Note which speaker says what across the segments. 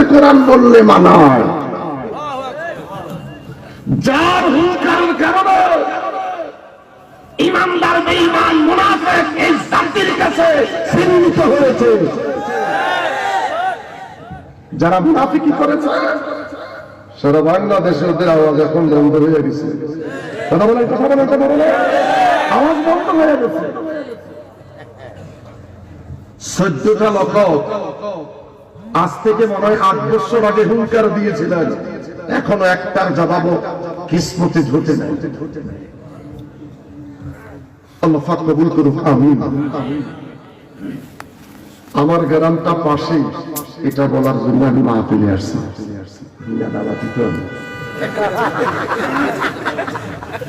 Speaker 1: কোরআন বললে মানায়। যার হুঙ্কারের কারণে ইমানদার বেঈমান মুনাফিক এই জাতির কাছে চিহ্নিত হয়েছে। যারা মুনাফিকি করেছে সারা বাংলাদেশে ওদের আওয়াজ এখন বন্ধ হয়ে গেছে। কথা বলে আওয়াজ বন্ধ হয়ে গেছে। 14টা লোক আজ থেকে মনে হয় 8 বছর আগে হুঙ্কার দিয়েছিলেন, এখনো একটার জবাবও কিসমতে ঝুটে নাই। আল্লাহ পাক কবুল করুক, আমিন। আমার গ্রামটা পাশে, এটা বলার জন্য আমি মাহফিলে আসছি।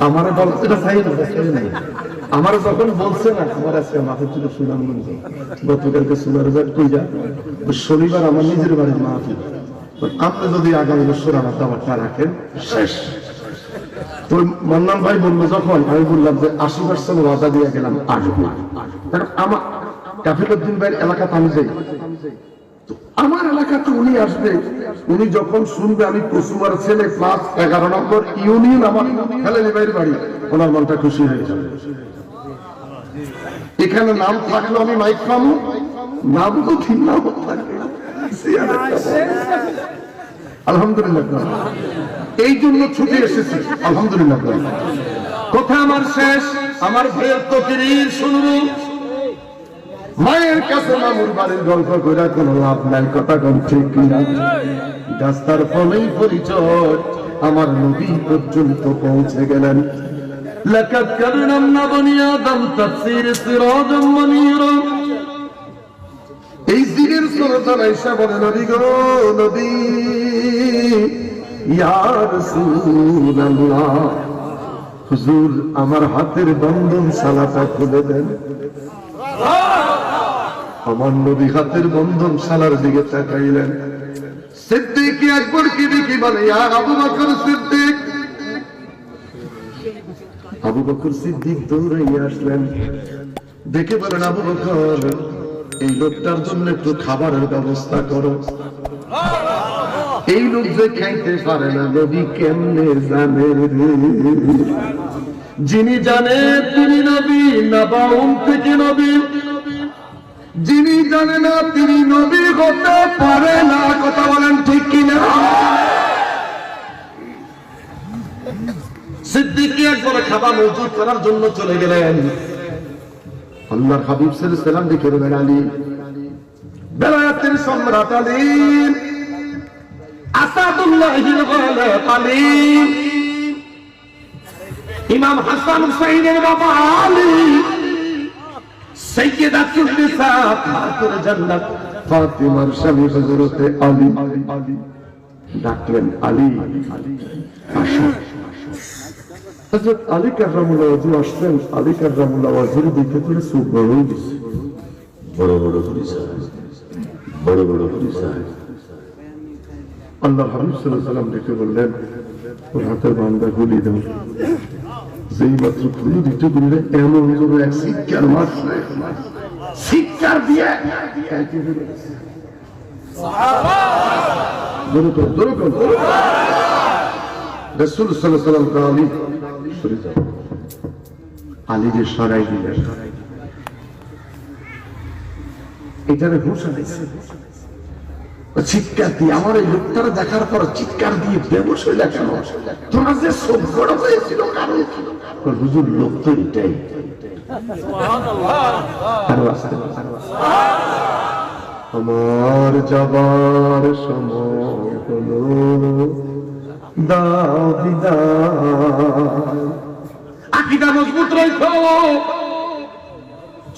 Speaker 1: আমারে বল, এটা চাই না, আমার যখন বলছে না আমার আজকে মাহফিল ছিল সুনামগঞ্জ, গতকালকে সুনারঘাট কইয়া, শনিবার আমার নিজের বাড়ির মাহফিল। আপনি যদি আগামী বছর আমার দাবারটা রাখেন শেষ। তো মান্নান ভাই বললো যখন, আমি বললাম যে 80% ওয়াদা দিয়ে গেলাম আসবো। কারণ আমার কাফিলউদ্দিন ভাইয়ের এলাকাতে আমি যাই, আমার এলাকাতে উনি আসবে। উনি যখন শুনবে আমি কসুমার ছেলে প্লাস 11 নম্বর ইউনিয়ন আমার খালেলি ভাইয়ের বাড়ি, ওনার মনটা খুশি হয়ে যাবে। এখানে নাম থাকলো আমি মাইক পাবো, নাম তো ঠিক নাম থাকবে। আলহামদুলিল্লাহ, এই জন্য ছুটি এসেছি। আলহামদুলিল্লাহ। কথা আমার শেষ, আমার ভাইয়ের তকরীর শুনবো। মায়ের কাছে মামুর বাড়ির গল্প করে কোনো লাভ নাই, কথা কোন ঠিক কিনা। রাস্তার ফলেই পরিচয় আমার নবী পর্যন্ত পৌঁছে গেলেন। লাকাদ কাররামনা বনি আদম তাফসীর সিরাজাম মুনীরা। এই জিগের সুরতান আয়েশা বলে, নবী গো নবী, ইয়া রাসূলুল্লাহ, হুজুর আমার হাতের বন্ধন শালাটা খুলে দেন। আমার নবী হাতের বন্ধন শালার দিকে তাকাইলেন। সিদ্দিক আকবর কি দেখি বলে, ইয়া আবু বকর সিদ্দিক। আবু বকর সিদ্দিক দৌড়াইয়া আসলেন, দেখে বলেন, আবু বকর এই লোকটার জন্য একটু খাবারের ব্যবস্থা করো। এই লোক যে খাইতে পারে না, নবী কেমনে জানে? যিনি জানে তিনি নবী, নাবাউন থেকে নবী। যিনি জানে না তিনি নবী হতে পারে না। কথা বলেন ঠিক কিনা? সিদ্দিক একবার খাবার মজুদ করার জন্য চলে গেলেন। আল্লাহর হাবিব সাল্লাল্লাহু আলাইহি ওয়াসাল্লাম দেখে বলেন, আলী, বেলায়েতের সম্রাট আলী, আসাদুল্লাহিল গালিব আলী, ইমাম হাসান হুসাইনের বাবা আলী, সাইয়্যিদাতুন নিসা খাতুন জান্নাত ফাতিমার স্বামী হযরতে আলী। ডাকলেন, আলী আসো। হযরত আলী কাররামুল্লাহ ওয়াজহু আসলেন। আলী কাররামুল্লাহ ওয়াজহু দেখে পুরো চোখ বড় হয়ে গেছে। বড় বড় পরিচয়, বড় বড় পরিচয়। আল্লাহর হাবিব সাল্লাল্লাহু আলাইহি ওয়াসাল্লাম দেখে বললেন, ওর হাতের বান্দা খুলি দাও। যেই মাত্র খুলে দিতে বললে এমন জোরে এক চিৎকার মারছে, চিৎকার দিয়ে রাসূল সাল্লাল্লাহু আলাইহি ওয়াসাল্লাম আলী সরে যাও। আলীকে সরাই দিলেন। এটারে ঘোষণা দিয়েছে চিৎকার দিয়ে। আমার এই লোকটারা দেখার পর চিৎকার দিয়ে বেহুশ হইলা কেন? তোমার যে চোখ বড় হয়েছিল কারণ কি? হুজুর, লোক তো এটাই। আমার যাবার সময় হলো, দাও বিদায়। আকীদা মজবুত রাখো,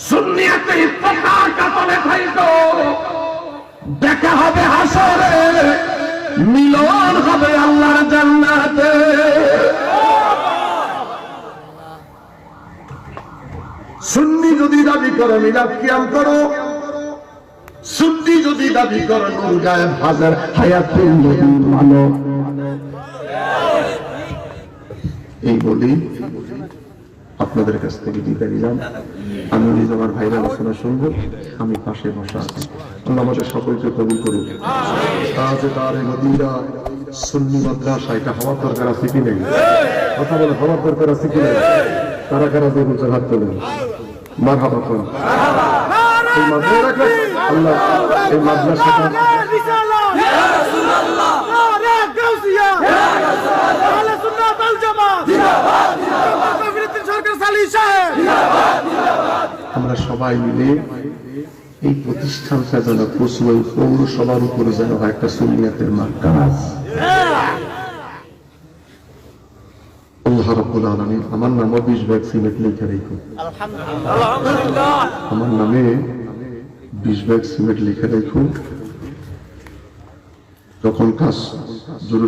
Speaker 1: সুন্নিয়াতে পতাকা তলে থাকো। দেখা হবে হাসরে, মিলন হবে আল্লাহর জান্নাতে। সুন্নি যদি দাবি করো মিলাদ কিয়াম করো, সুন্নি যদি দাবি করো নূর গায়েব হাজার হায়াতুল নবী মানো। এই বলি আপনাদের কাছ থেকে বিদায় নিলাম। আমি নিজ আমার ভাইরা আলোচনা শুনবো, আমি পাশে বসা আছি। আল্লাহ আমাদের সকলকে কবুল করুন। সুন্নি মাদ্রাসা এটা হওয়ার দরকার আছে কি নেই? কথা বলে হওয়ার দরকার আছে কি নেই? কারা কারা দেবো হাত তোলেন, মারহাবা করুন। এই মাদ্রাসা আল্লাহ এই মাদ্রাসাটা আমরা সবাই মিলে এই প্রতিষ্ঠানটা যেন পশুর পৌরসভার উপরে যেন হয় একটা সুন্নিয়াতের মার্কাজ। আল্লাহ রাব্বুল আলামিন আমার নামে 20 ব্যাগ সিমেন্ট লিখে রেখো, আমার নামে 20 ব্যাগ সিমেন্ট লিখে রেখো। যখন কাজ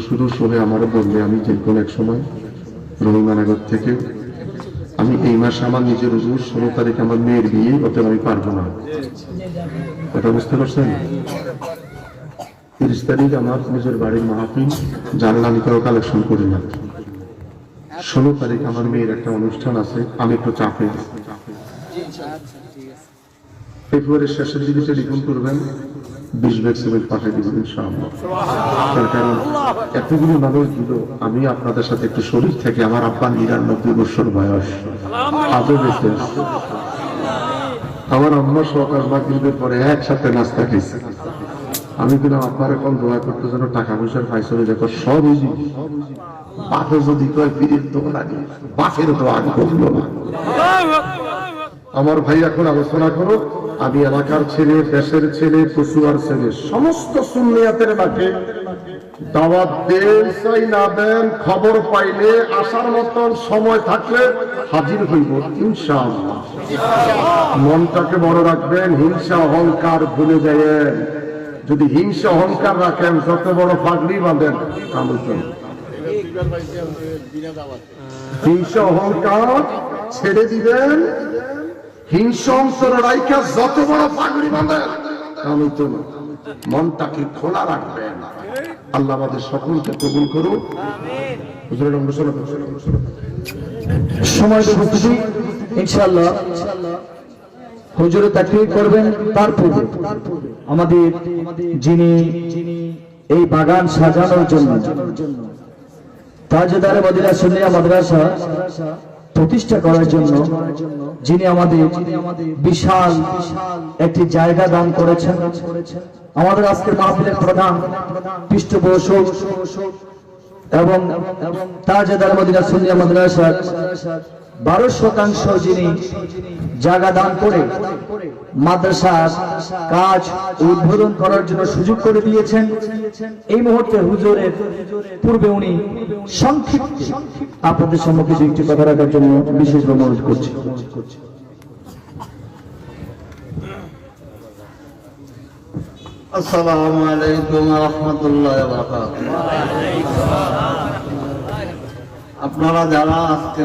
Speaker 1: শুরু হয়ে আমারও বললে আমি যে কোনো এক সময় রবীন্দ্রনগর থেকে আমি এই মাসে আমার নিজের 16 তারিখ আমার মেয়ের বিয়ে, অতএব আমি পারবো না। এটা বুঝতে পারছেন? 30 তারিখ আমার নিজের বাড়ির মাহফিল, জানলা আমি কারো কালেকশন করি না। 16 তারিখ আমার মেয়ের একটা অনুষ্ঠান আছে, আমি একটু চাপে। ফেব্রুয়ারির শেষের দিকে টেলিফোন করবেন, 20 ব্যাগ সিমেন্ট পাঠিয়ে দিবেন ইনশাআল্লাহ। তার কারণ এতগুলো মানুষ দিল, আমি আপনাদের সাথে একটু শরীর থেকে, আমার আব্বা 99 বছর বয়স, আজও বেঁচে আছে। আমার আম্মা সকাল মাগরিবের পরে একসাথে নাস্তা খেয়েছে। আমি কিন্তু আপনার এখন দোয়া করতে যেন টাকা পয়সার ফাইসলে দেখো সব ইজি। বাপে যদি কয় পীরের তো লাগে, বাপের তো আগ করলো না। আমার ভাই এখন আলোচনা করো। আমি এলাকার ছেলে, দেশের ছেলে, পশুয়ার ছেলে, সমস্ত সুন্নিয়াতের মাঠে দাওয়াত দেন চাই না দেন, খবর পাইলে আসার মতন সময় থাকলে হাজির হইব ইনশাআল্লাহ। মনটাকে বড় রাখবেন, হিংসা অহংকার ভুলে যায়েন। যদি হিংসা অহংকার রাখেন, যত বড় পাগড়ি বাঁধেন, হিংসা অহংকার ছেড়ে দিবেন। হিংসা অন্তরে রাইখা যত বড় পাগড়ি বাঁধেন, মনটাকে খোলা রাখবেন। আল্লাহ আমাদের সকলকে কবুল করুন।
Speaker 2: সময় উপস্থিতি ইনশাআল্লাহ হুজুরে তাকবীর করবেন। তার পূর্বে আমাদের যিনি এই বাগান সাজানোর জন্য তাজদারে মদিনা সুন্নিয়া মাদ্রাসা প্রতিষ্ঠা করার জন্য যিনি আমাদের বিশাল একটি জায়গা দান করেছেন, আমাদের আজকের মাহফিলের প্রধান পৃষ্ঠপোষক এবং তাজদারে মদিনা সুন্নিয়া মাদ্রাসা 12% যিনি জায়গা দান করে মাদ্রাসার কাজ উদ্বোধন করার জন্য সুযোগ করে দিয়েছেন। এই মুহূর্তে হুজুরের পূর্বে উনি সংক্ষিপ্ত আপনাদের সম্মুখে একটি কথা রাখার জন্য বিশেষভাবে অনুরোধ করছি।
Speaker 3: আসসালামু আলাইকুম ওয়া রাহমাতুল্লাহি ওয়া বারাকাতুহু। আপনারা যারা আজকে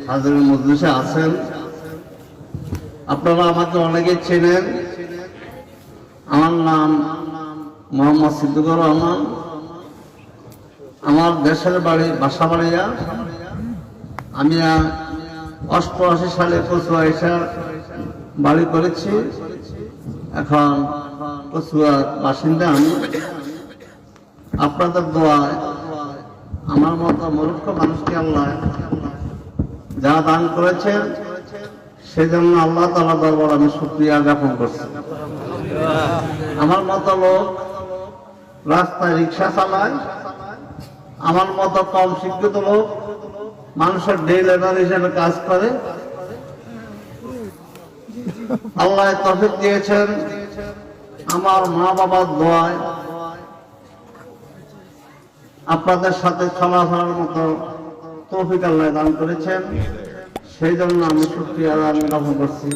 Speaker 3: হাজির মজলিসে আছেন, আপনারা আমাকে অনেকে চেনেন। আমার নাম মোহাম্মদ সিদ্দিকুর রহমান। আমার দেশের বাড়ি বাসাবাড়িয়া। আমি 88 সালে কচুয়া এসে বাড়ি করেছি। এখন কচুয়ার বাসিন্দা আমি। আপনাদের দোয়ায় আমার মতো মূর্খ মানুষকে আল্লাহ যা দান করেছেন, সেজন্য আল্লাহ তাআলা দরবার আমি শুকরিয়া জ্ঞাপন করছি। আমার মতো লোক রাস্তায় রিক্সা চালায়, আমার মতো কম শিক্ষিত লোক মানুষের ডে লেবার হিসেবে কাজ করে। আল্লাহ তৌফিক দিয়েছেন আমার মা বাবার দোয়ায়, আপনাদের সাথে চলাফেরার মতো তৌফিক আল্লাহ দান করেছেন, সেই জন্য আমি শুকরিয়া জ্ঞাপন করছি।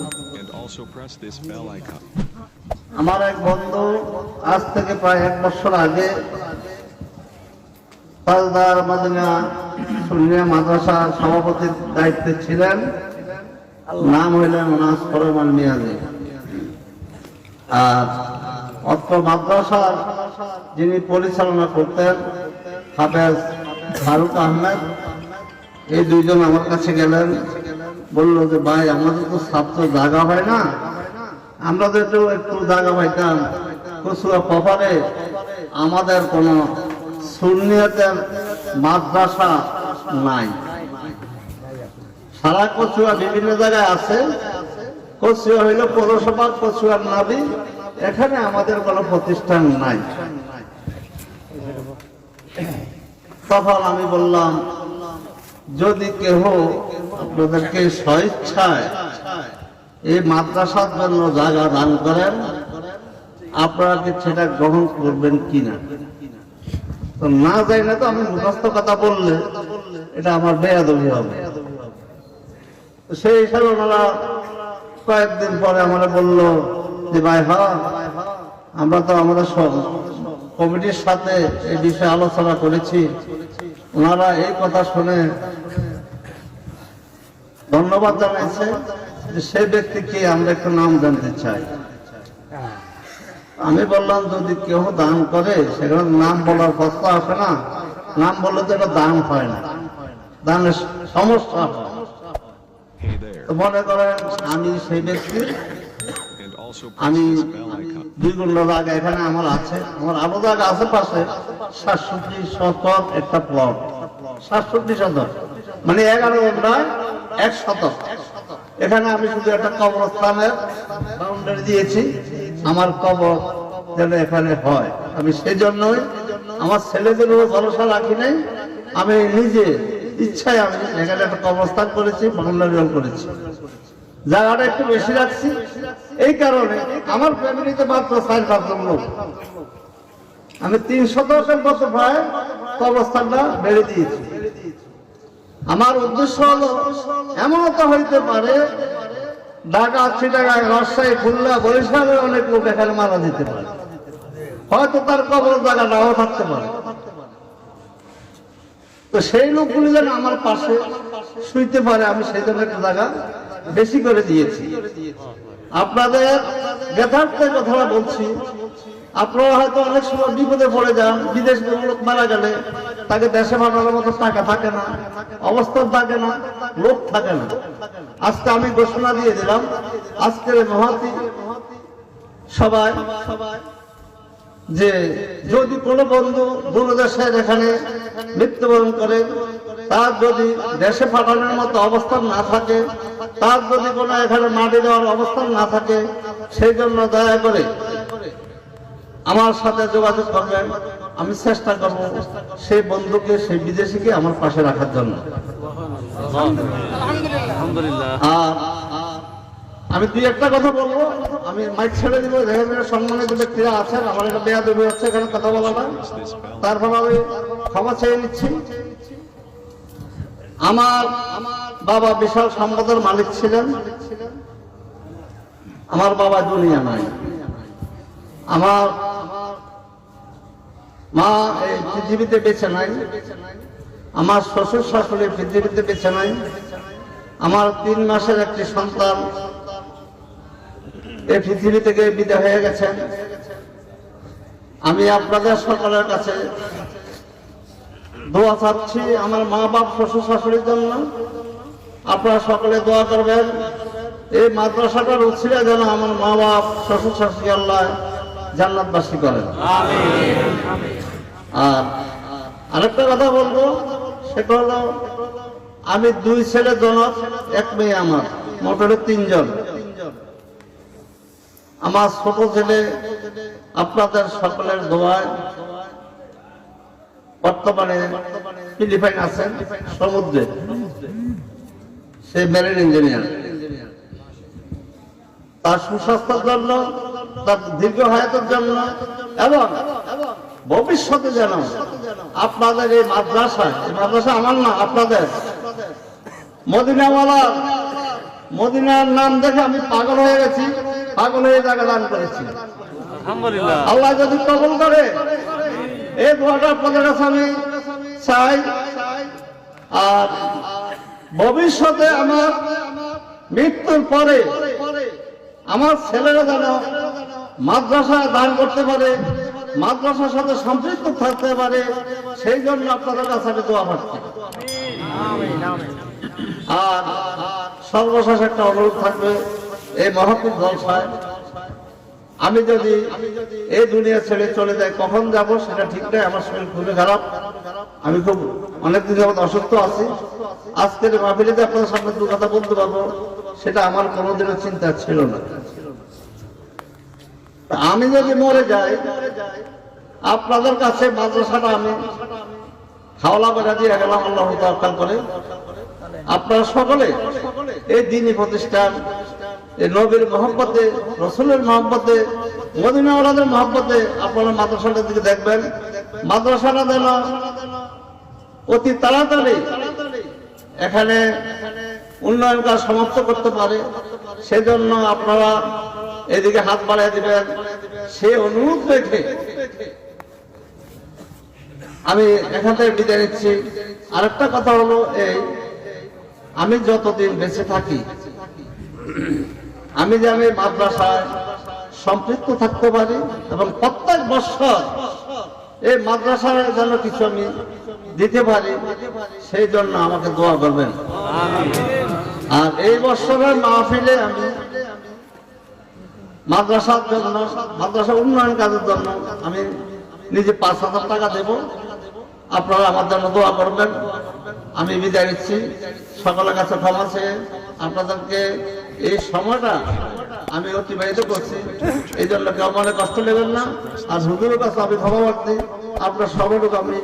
Speaker 3: আমার এক বন্ধু আজ থেকে প্রায় 1 বছর আগে তাজদার মদিনা সুন্নিয়া মাদ্রাসার সভাপতির দায়িত্বে ছিলেন। নাম হইলেন ওনাস ফরমান মিয়াজি। আর অত্র মাদ্রাসার যিনি পরিচালনা করতেন হাফেজ ফারুক আহমেদ, এই দুইজন আমার কাছে গেলেন। বললো যে ভাই আমাদের তো ছাত্র জায়গা হয় না, আমরা তো একটু জায়গা পাইতাম কচুয়া কপারে আমাদের কোনো সুন্নিয়তের মাদ্রাসা নাই। সারা কচুয়া বিভিন্ন জায়গায় আছে, কচুয়া হইল পৌরসভা, কচুয়ার নাবি, এখানে আমাদের কোনো প্রতিষ্ঠান নাই। তখন আমি বললাম যদি কেহ আপনাদেরকে স্বেচ্ছায় এই মাদ্রাসার জন্য জায়গা দান করেন আপনারা কি সেটা গ্রহণ করবেন কিনা। তো না যাই না, তো আমি মুখস্থ কথা বললে এটা আমার বেয়াদবি হবে। সেই হিসাবে ওনারা কয়েকদিন পরে আমরা বললো যে ভাই হ্যাঁ আমরা তো আমাদের কমিটির সাথে এই বিষয়ে আলোচনা করেছি। ওনারা এই কথা শুনে ধন্যবাদ জানাইছে যে সেই ব্যক্তিকে আমরা একটু নাম জানতে চাই। আমি বললাম যদি কেউ দান করে সেখানে নাম বলার কথা আসে না, নাম বললে তো এটা দান হয় না, দানের সমস্যা হয়। তো মনে করেন আমি সেই ব্যক্তি, আমি 2 ঘন্টা জায়গা এখানে আমার আছে, আমার আরো জায়গা আশেপাশে 67 শতক একটা প্লট, 67 শতক মানে 11 ঘন্টায় 1 শতক। এখানে আমি শুধু একটা কবরস্থানের বাউন্ডারি দিয়েছি, আমার কবর যেন এখানে হয়। আমি সেই জন্যই আমার ছেলেদের উপর ভরসা রাখি নাই, আমি নিজে ইচ্ছায় আমি এখানে একটা কবরস্থান করেছি, বাউন্ডারি ওয়াল করেছি, জায়গাটা একটু বেশি রাখছি। এই কারণে আমার ফ্যামিলিতে মাত্র 4-5 জন লোক, আমি 3 শতকের মতো প্রায় কবরস্থানটা বেড়ে দিয়েছি। আমার উদ্দেশ্য হলো এমনও তো হইতে পারে ঢাকা, চিটাগাং, রাজশাহী, খুলনা, বরিশালের অনেক লোক এখানে মারা দিতে পারে, হয়তো তার কবর জায়গা নাও থাকতে পারে। তো সেই লোকগুলি যেন আমার পাশে শুইতে পারে, আমি সেই জন্য একটা জায়গা বেশি করে দিয়েছি। আপনাদের যথার্থের কথাটা বলছি, আপনারা হয়তো অনেক সময় বিপদে পড়ে যান, বিদেশ লোক মারা গেলে তাকে দেশে পাঠানোর মতো টাকা থাকে না, অবস্থান থাকে না, লোক থাকে না। আজকে আমি ঘোষণা দিয়ে দিলাম, আজকের মহতি সবাই যে যদি কোনো বন্ধু দূর দেশের এখানে মৃত্যুবরণ করে, তার যদি দেশে পাঠানোর মতো অবস্থান না থাকে, তার যদি কোনো এখানে মাটি দেওয়ার অবস্থান না থাকে, সেই জন্য দয়া করে আমার সাথে যোগাযোগ করবেন। আমি চেষ্টা করব সেই বন্ধুকে, সেই বিদেশিকে আমার পাশে রাখার জন্য। আর আমি 2-1টা কথা বলবো, আমি মাইক ছেড়ে দিব। সম্মানিত ব্যক্তিরা আছেন, আমার একটা বেয়াদবি হচ্ছে এখানে কথা বলা না, তারপর আমি ক্ষমা চেয়ে নিচ্ছি। আমার বাবা বিশাল সম্পদের মালিক ছিলেন, আমার বাবা দুনিয়া নাই, আমার মা এই পৃথিবীতে বেঁচে নাই, আমার শ্বশুর শাশুড়ি পৃথিবীতে বেঁচে নাই, আমার 3 মাসের একটি সন্তান এই পৃথিবী থেকে বিদায় হয়ে গেছেন। আমি আপনাদের সকলের কাছে দোয়া চাচ্ছি আমার মা বাপ শ্বশুর শাশুড়ির জন্য। আপনারা সকলে দোয়া করবেন এই মাদ্রাসাটার উছিলা যেন আমার মা বাপ শ্বশুর শাশুড়ি আল্লাহ জান্নাতবাসী করেন। আর আরেকটা কথা বলবো, সেটা হলো আমি 2 ছেলে জনক, 1 মেয়ে, আমার মোট 3 জন। আমার ছোট ছেলে আপনাদের সকলের দোয়ায় বর্তমানে ফিলিপাইন আছেন সমুদ্রে, সে মেরিন ইঞ্জিনিয়ার। তার সুস্বাস্থ্যের জন্য, তার দীর্ঘ হায়াতের জন্য এবং ভবিষ্যতে যেন আপনাদের এই মাদ্রাসা আমার না, আপনাদের মদিনাওয়ালা, মদিনার নাম দেখে আমি পাগল হয়ে গেছি, পাগল হয়ে জায়গা দান করেছি। আলহামদুলিল্লাহ, আল্লাহ যদি কবুল করে এই দোয়াটা আপনাদের কাছে আমি চাই। আর ভবিষ্যতে আমার মৃত্যুর পরে আমার ছেলেরা যেন মাদ্রাসা দান করতে পারে, মাদ্রাসার সাথে সম্পৃক্ত থাকতে পারে, সেই জন্য আপনাদের কাছে আমি দোয়া করছি। আর সর্বশেষ একটা অনুরোধ থাকবে, এই মহকুব জলসায় আমি যদি এই দুনিয়া ছেড়ে চলে যাই, কখন যাব সেটা ঠিক নাই। আমার শরীর খুবই খারাপ, আমি খুব অনেকদিন যাবত অসুস্থ আছি। আজকের মাহফিলে আপনাদের সামনে দু কথা বলতে পারবো, সেটা আমার কোনোদিনও চিন্তা ছিল না। আমি যদি মরে যাই, আপনাদের কাছে মাদ্রাসাটা আমি হাওলা বেড়া দিয়ে গেলাম আল্লাহ তাআলা করে। আপনারা সকলে এই দ্বীনি প্রতিষ্ঠান, এই নবীর মহব্বতে, রসুলের মহব্বতে, মদিনা ওয়ালাদের মহব্বতে আপনারা মাদ্রাসাটার দিকে দেখবেন। মাদ্রাসাটা যেন অতি তাড়াতাড়ি এখানে উন্নয়ন কাজ সমাপ্ত করতে পারে, সেজন্য আপনারা এদিকে হাত বাড়িয়ে দিবেন, সে অনুরোধ রেখে আমি এখান থেকে বিদায় নিচ্ছি। আরেকটা কথা হলো এই, আমি যতদিন বেঁচে থাকি, আমি মাদ্রাসায় সম্পৃক্ত থাকতে পারি এবং প্রত্যেক বছর এই মাদ্রাসায় যেন কিছু আমি দিতে পারি, সেই জন্য আমাকে দোয়া করবেন। আর এই বছরের মাহফিলে আমি মাদ্রাসার জন্য, মাদ্রাসা উন্নয়ন কাজের জন্য আমি নিজে 5,000 টাকা দেব। আপনারা আমার জন্য দোয়া করবেন। আমি বিদায় নিচ্ছি, সকলের কাছে ক্ষমা চেয়ে আপনাদেরকে এই সময়টা আমি অতিবাহিত করছি, এই জন্য কেউ মনে কষ্ট নেবেন না। আর হুজুরের কাছে আমি ক্ষমা প্রার্থী, আপনার সময়টুকু আমি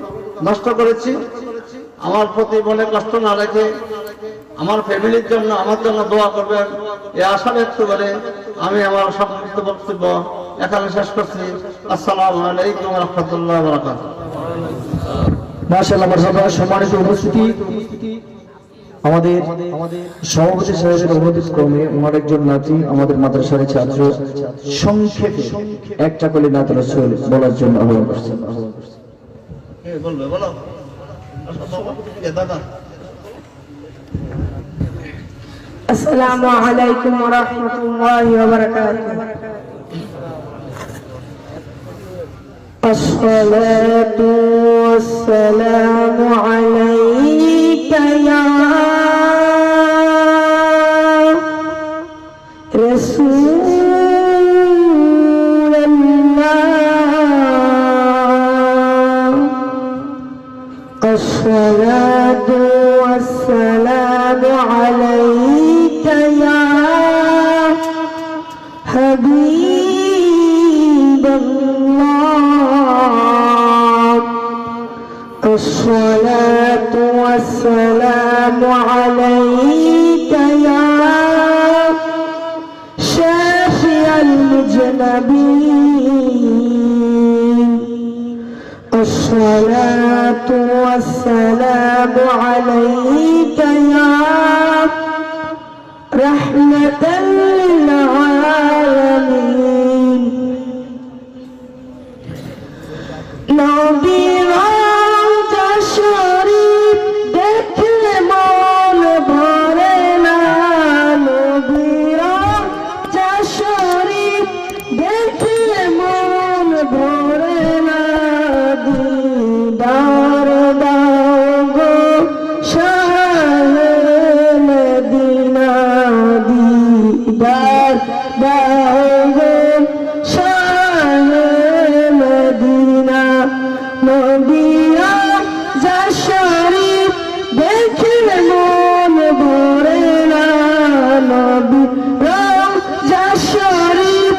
Speaker 3: নষ্ট করেছি। আমার প্রতি মনে কষ্ট না রেখে আমার ফ্যামিলির জন্য, আমার জন্য দোয়া করবেন, এই আশা ব্যক্ত করে আমি আমার সংক্ষিপ্ত বক্তব্য এখানে শেষ করছি। আসসালামু আলাইকুম ওয়া রাহমাতুল্লাহি ওয়া বারাকাতুহু।
Speaker 2: মাশাআল্লাহ, মারহাবা। সম্মানিত উপস্থিতি, আমাদের সভাপতি সাহেবের অনুরোধ ক্রমে ওনার একজন নাতি, আমাদের মাদ্রাসার ছাত্র, সংক্ষেপে একটা কলিমাত রাসূল বলার জন্য আহ্বান করছেন।
Speaker 3: বলবে বলো দাদা।
Speaker 4: আসসালামু আলাইকুম ওয়া রাহমাতুল্লাহি ওয়া বারাকাতুহু। আসসালাতু ওয়াসসালামু আলাইকা ইয়া রাসূলুল্লাহ। আসসালাতু ওয়াসসালামু আলাইকা ইয়া হাবিবাল্লাহ। الصلاة والسلام عليك يا شافي المذنبين. الصلاة والسلام عليك يا رحمة للعالمين. نبي শরীফ দেখলে মন ভরে না, নবীর যা শরীফ দেখলে মন ভরে না, দিদার দাও গো শাহে মদিনা, দিদার দাও গো শাহে মদিনা। নবীরা যা শরীফ দেখলে মন ভরে না, নবীরা যা শরীফ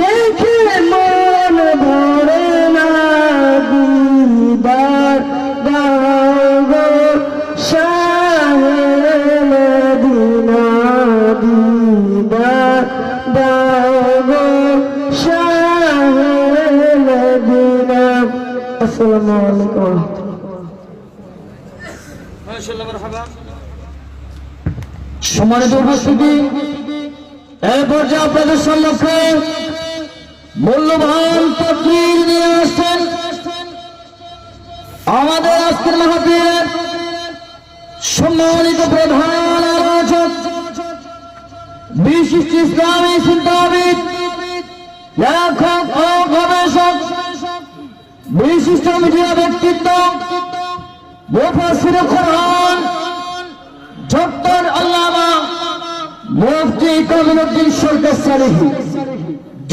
Speaker 4: দেখলে মন ভরে না, দিদার দাও গো শাহে মদিনা, দিদার দাও গো শাহে মদিনা। আসসালামু আলাইকুম।
Speaker 2: সম্মানিত উপস্থিতি, এই পর্যায়ে আপনাদের সম্মুখে মূল্যবান তাকরীর নিয়ে আসছেন আমাদের আজকের মাহফিলের সম্মানিত প্রধান আলোচক, বিশিষ্ট ইসলামী চিন্তাবিদ, লেখক ও গবেষক, বিশিষ্ট মিডিয়া ব্যক্তিত্ব, মুফাসসির কোরআন, মুফতি কামরুদ্দিন সরকার সালেহী,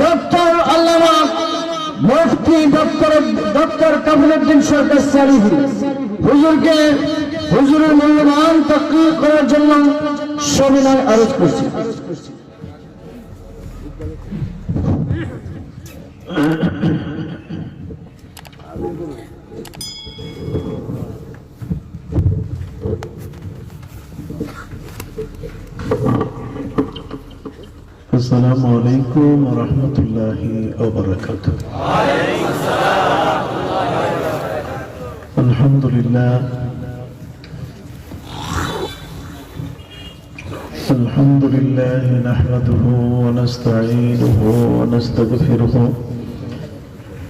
Speaker 2: ডক্টর আল্লামা মুফতি ডক্টর কামরুদ্দিন সরকার সালেহী হুজুরের মূল্যবান তাকরীর করার জন্য সবিনয় আরজ করছি।
Speaker 5: السلام عليكم ورحمة الله وبركاته. الحمد لله نحمده ونستعينه ونستغفره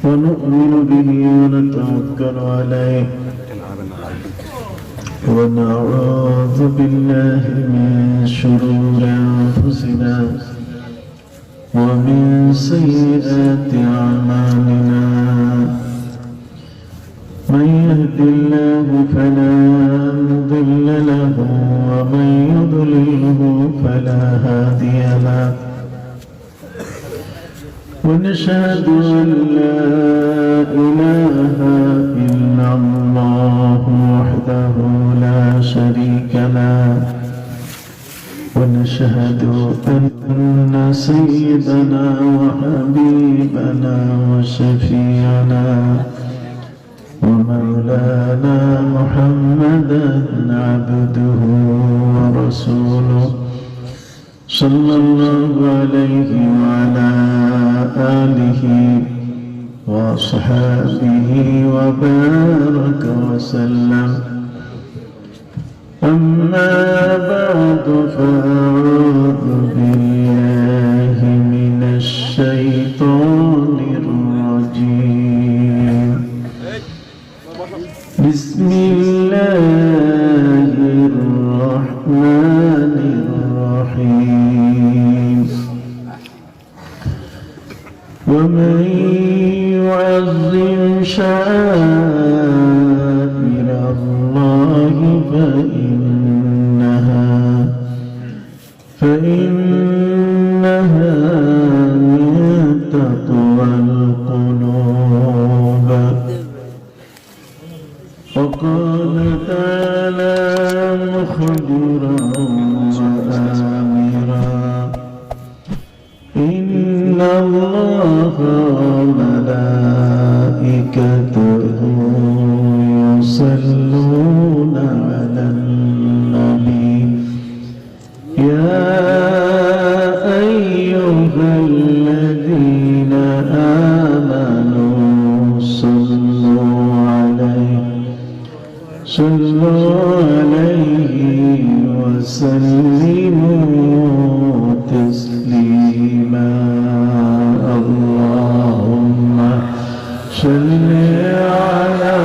Speaker 5: ونؤمن به ونتوكل عليه ونعوذ بالله من شرور أنفسنا ومن سيئات أعمالنا. من يهد الله فلا مضل له ومن يضلله فلا هادي له. ونشهد أن لا إله إلا الله وحده لا شريك له. ونشهد أن سيدنا وحبيبنا وشفيعنا ومولانا محمدا عبده ورسوله صلى الله عليه وعلى آله وصحبه وبارك وسلم. أما بعد فأعوذ بالله من الشيطان الرجيم. بسم الله الرحمن الرحيم. ومن يعظم شعائر الله فإنها من تقوى القلوب. وقال تعالى مخبرا وآمرا إن الله وملائكته يصلون على النبي يا أيها الذين آمنوا صلوا عليه وسلموا تسليما. اللهم صل على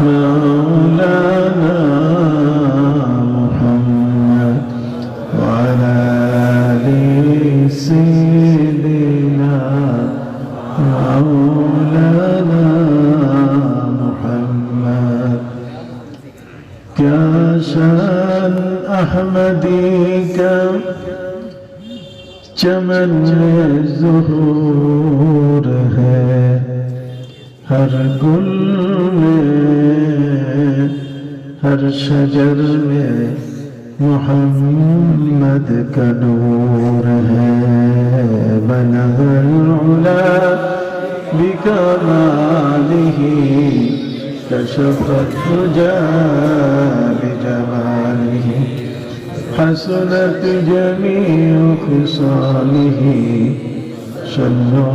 Speaker 5: مولانا محمد وعلى آل سيدنا مولانا محمد. क्या शान अहमदी का चमन में ज़ुहूर है, हर गुल में हर शजर में मोहम्मद का नूर है. बलगल उला बिकमालिही कशफत दुजा बिजमालिही हसनत जमीउ खुसालिही सल्लु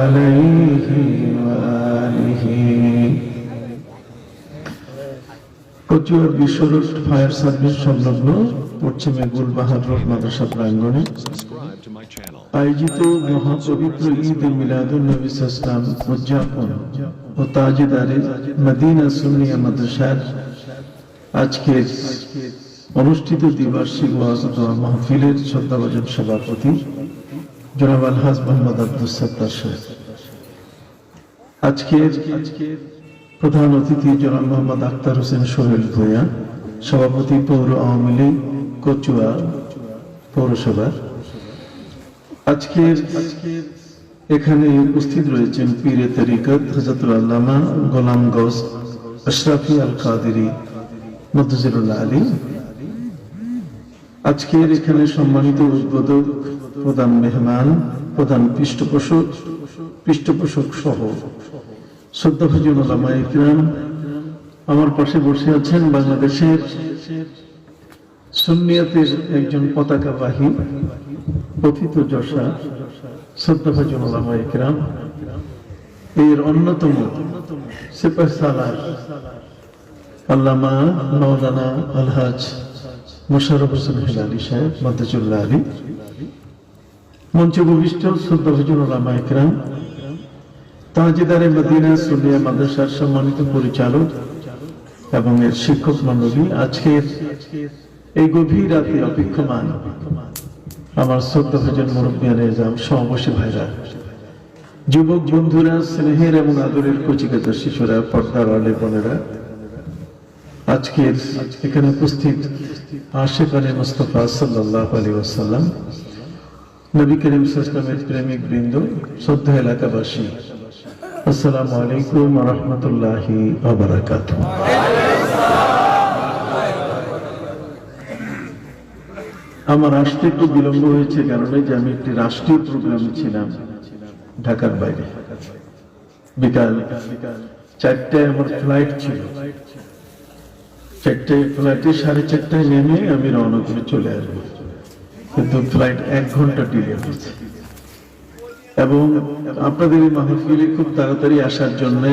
Speaker 5: अलैहि व आलिहि. কচুয়ার বিশ্বরোড ফায়ার সার্ভিস সংলগ্ন পশ্চিমে গুলবাহার রোড মাদ্রাসা প্রাঙ্গণে আয়োজিত মহাপবিত্র ঈদ মিলাদুন নবী সাল্লাল্লাহু আলাইহি ওয়াসাল্লাম উদযাপন ও তাজদারে মদিনা সুন্নিয়া মাদ্রাসার আজকের অনুষ্ঠিত দ্বিবার্ষিক ওয়াজ ও দোয়া মাহফিলের শ্রদ্ধাভাজন সভাপতি জনাব আলহাজ মোহাম্মদ আব্দুল সত্তার সাহেব, আজকের প্রধান অতিথি জনাব মোহাম্মদ আখতার হোসেন সোহেল ভূঁইয়া, সভাপতি পৌর আওয়ামী লীগ কচুয়া পৌরসভা। আজকের এখানে উপস্থিত রয়েছেন পীরে তরিকত হযরতুল আল্লামা গোলাম গৌস আশরাফি আল কাদেরী মদজিরুল্লাহ আলী। আজকের এখানে সম্মানিত উদ্বোধক, প্রধান মেহমান, প্রধান পৃষ্ঠপোষক সহ শ্রদ্ধাভাজন ওলামায়ে ইকরাম, আমার পাশে বসে আছেন বাংলাদেশের সুন্নিয়াতের একজন পতাকাবাহী পথিত যশা শ্রদ্ধাভাজন ওলামায়ে ইকরাম, এর অন্যতম সেপাহসালার আল্লামা মাওলানা আলহাজ মোশাররফ হোসেন হিলালী সাহেব মদজিরুল্লাহ আলী, মঞ্চে উপবিষ্ট শ্রদ্ধাভাজন ওলামায়ে ইকরাম, তাজদারে মদিনা সুন্নিয়া মাদ্রাসার সম্মানিত পরিচালক এবং এর শিক্ষক মণ্ডলী, আজকের এই গভীর রাতে অপেক্ষমান আমার শ্রদ্ধাভাজন মুরব্বিয়ান এজাম, সমাবেশী ভাইরা, যুবক বন্ধুরা, স্নেহের এবং আদরের কচিকাঁচা শিশুরা, পর্দার আলে বোনেরা, আজকের এখানে উপস্থিত আশিকানে মুস্তাফা সাল্লাল্লাহু আলাইহি ওয়াসাল্লাম, নবী করিম সাল্লাল্লাহু আলাইহি ওয়াসাল্লামের প্রেমিক বৃন্দ, শ্রদ্ধা এলাকাবাসী, আসসালামু আলাইকুম ওয়া রাহমাতুল্লাহি ওয়া বারাকাতুহু। আমার আসতে একটু বিলম্ব হয়েছে কারণে যে আমি একটি রাষ্ট্রীয় প্রোগ্রামে ছিলাম ঢাকার বাইরে। বিকাল 4টায় আমার ফ্লাইট ছিল, 4টায় ফ্লাইটে 4:30টায় নেমে আমি রওনা করে চলে আসবো, কিন্তু ফ্লাইট 1 ঘন্টা ডিলে হয়েছে। এবং আপনাদের এই মাহফিলে খুব তাড়াতাড়ি আসার জন্য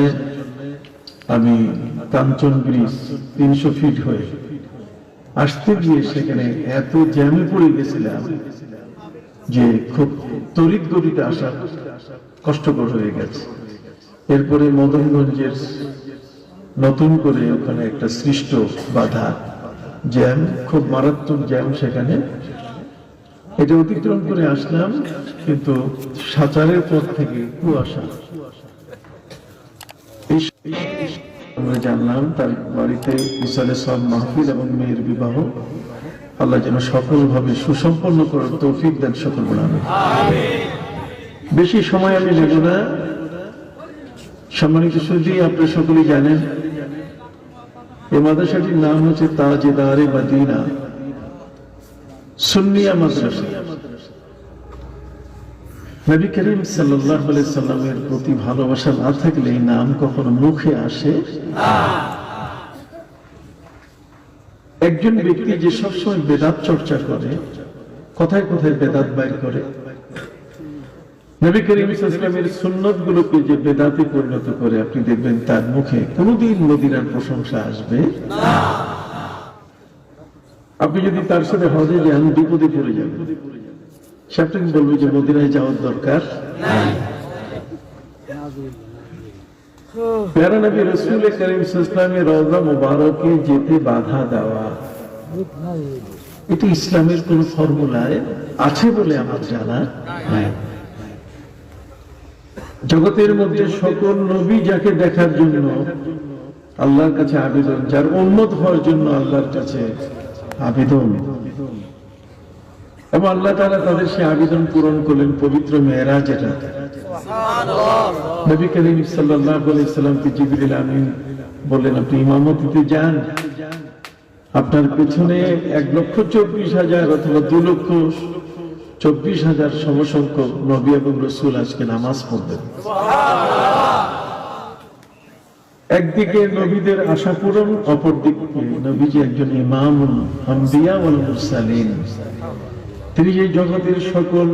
Speaker 5: আমি কাঞ্চন ব্রিজ 300 ফিট হয়ে আসতে গিয়ে সেখানে এত জ্যামে পড়ে গেছিলাম যে খুব তড়িৎ গতিতে আসা কষ্টকর হয়ে গেছে। এরপরে মদনগঞ্জের নতুন করে ওখানে একটা সৃষ্ট বাধা জ্যাম, খুব মারাত্মক জ্যাম, সেখানে এটা অতিক্রম করে আসলাম, কিন্তু সাচারের পর থেকে কুয়াশা। আমরা জানলাম তার বাড়িতে ইসালে সব মাহফিল এবং মেয়ের বিবাহ, আল্লাহ যেন সফলভাবে সুসম্পন্ন করার তৌফিক দেন সকল বলেন। বেশি সময় আমি নেব না, সম্মানিত সুধী, আপনারা সকলেই জানেন এই মাদ্রাসাটির নাম হচ্ছে তাজদারে মদিনা সুন্নিয়া মাদ্রাসা। নবী করিম সাল্লাল্লাহু আলাইহি সাল্লামের প্রতি ভালোবাসা না থাকলে এই নাম কখনো মুখে আসে না। একজন ব্যক্তি যে সবসময় বেদাত চর্চা করে, কথায় কথায় বেদাত বাইর করে, নবী করিম সাল্লাল্লাহু আলাইহি সাল্লামের সুন্নাত গুলোকে যে বেদাতে পরিণত করে, আপনি দেখবেন তার মুখে কোনোদিন মদিনার প্রশংসা আসবে না। আপনি যদি তার সাথে হজে যান, বিপদে পড়ে যাবেন, সে আপনাকে বলবে যে মদিনায় যাওয়ার দরকার নাই। প্যারা নবী রাসূল করিম সাল্লাল্লাহু আলাইহি ওয়াসাল্লামের রওজা মুবারকে যেতে বাধা দেওয়া, এটি ইসলামের কোন ফর্মুলায় আছে বলে আমার জানা নাই। জগতের মধ্যে সকল নবী যাকে দেখার জন্য আল্লাহর কাছে আবেদন, যার উম্মত হওয়ার জন্য আল্লাহর কাছে আবেদন, এবং আল্লাহ তাআলা তাদের সেই আবেদন পূরণ করলেন পবিত্র মেরাজে রাতে। নবী করিম সাল্লাল্লাহু আলাইহি ওয়াসাল্লামকে জিবরিল আমিন বললেন, আপনি ইমামতিতে যান, আপনার পেছনে 1,24,000 অথবা 2,24,000 সমসংখ্যক নবী এবং রাসূল আজকে নামাজ পড়বেন। একদিকে নবীদের আশা পূরণ, অপরদিকে নবীজি একজন ইমামুল আম্বিয়া ওয়াল মুরসালিন, তিনি এই জগতের সকল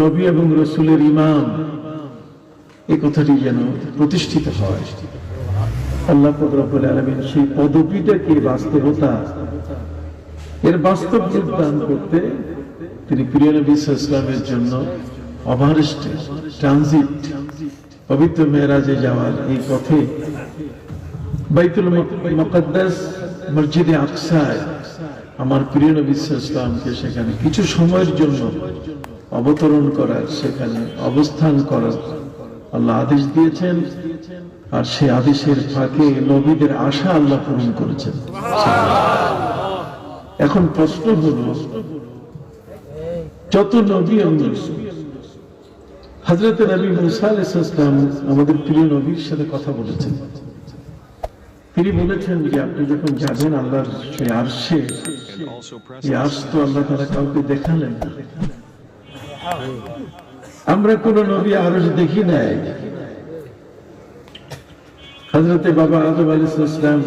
Speaker 5: নবী এবং রাসূলের ইমাম, এই কথাটি যেন প্রতিষ্ঠিত হয়। আল্লাহ পাক রব্বুল আলামিন সেই পদবিটাকে বাস্তবতা, এর বাস্তব রূপ দান করতে তিনি প্রিয় নবী সাল্লাল্লাহু আলাইহি ওয়াসাল্লামের জন্য ওভারস্ট ট্রানজিট পবিত্র মেরাজে যাওয়ার এই পথে বাইতুল মুকাদ্দাস মসজিদে আকসায় আমার প্রিয় নবী সাল্লাল্লাহু আলাইহি ওয়াসাল্লামকে সেখানে কিছু সময়ের জন্য অবতরণ করার, সেখানে অবস্থান করার আল্লাহ আদেশ দিয়েছেন। আর সেই আদেশের ফাঁকে নবীদের আশা আল্লাহ পূরণ করেছেন। এখন প্রশ্ন হলো, যত নবী এবং রাসূল, হযরত নবী মুসা আলাইহিস সালাম আমাদের প্রিয় নবীর সাথে কথা বলেছেন। তিনি বলেছেন যে আপনি যখন যাবেন আল্লাহর সেই আরশে, এই আরশ তো আল্লাহ তাআলা কাউকে দেখালেন না। আমরা কোন নবী আরশ দেখি নাই। হযরতে বাবা আদম আলাইহিস সালাম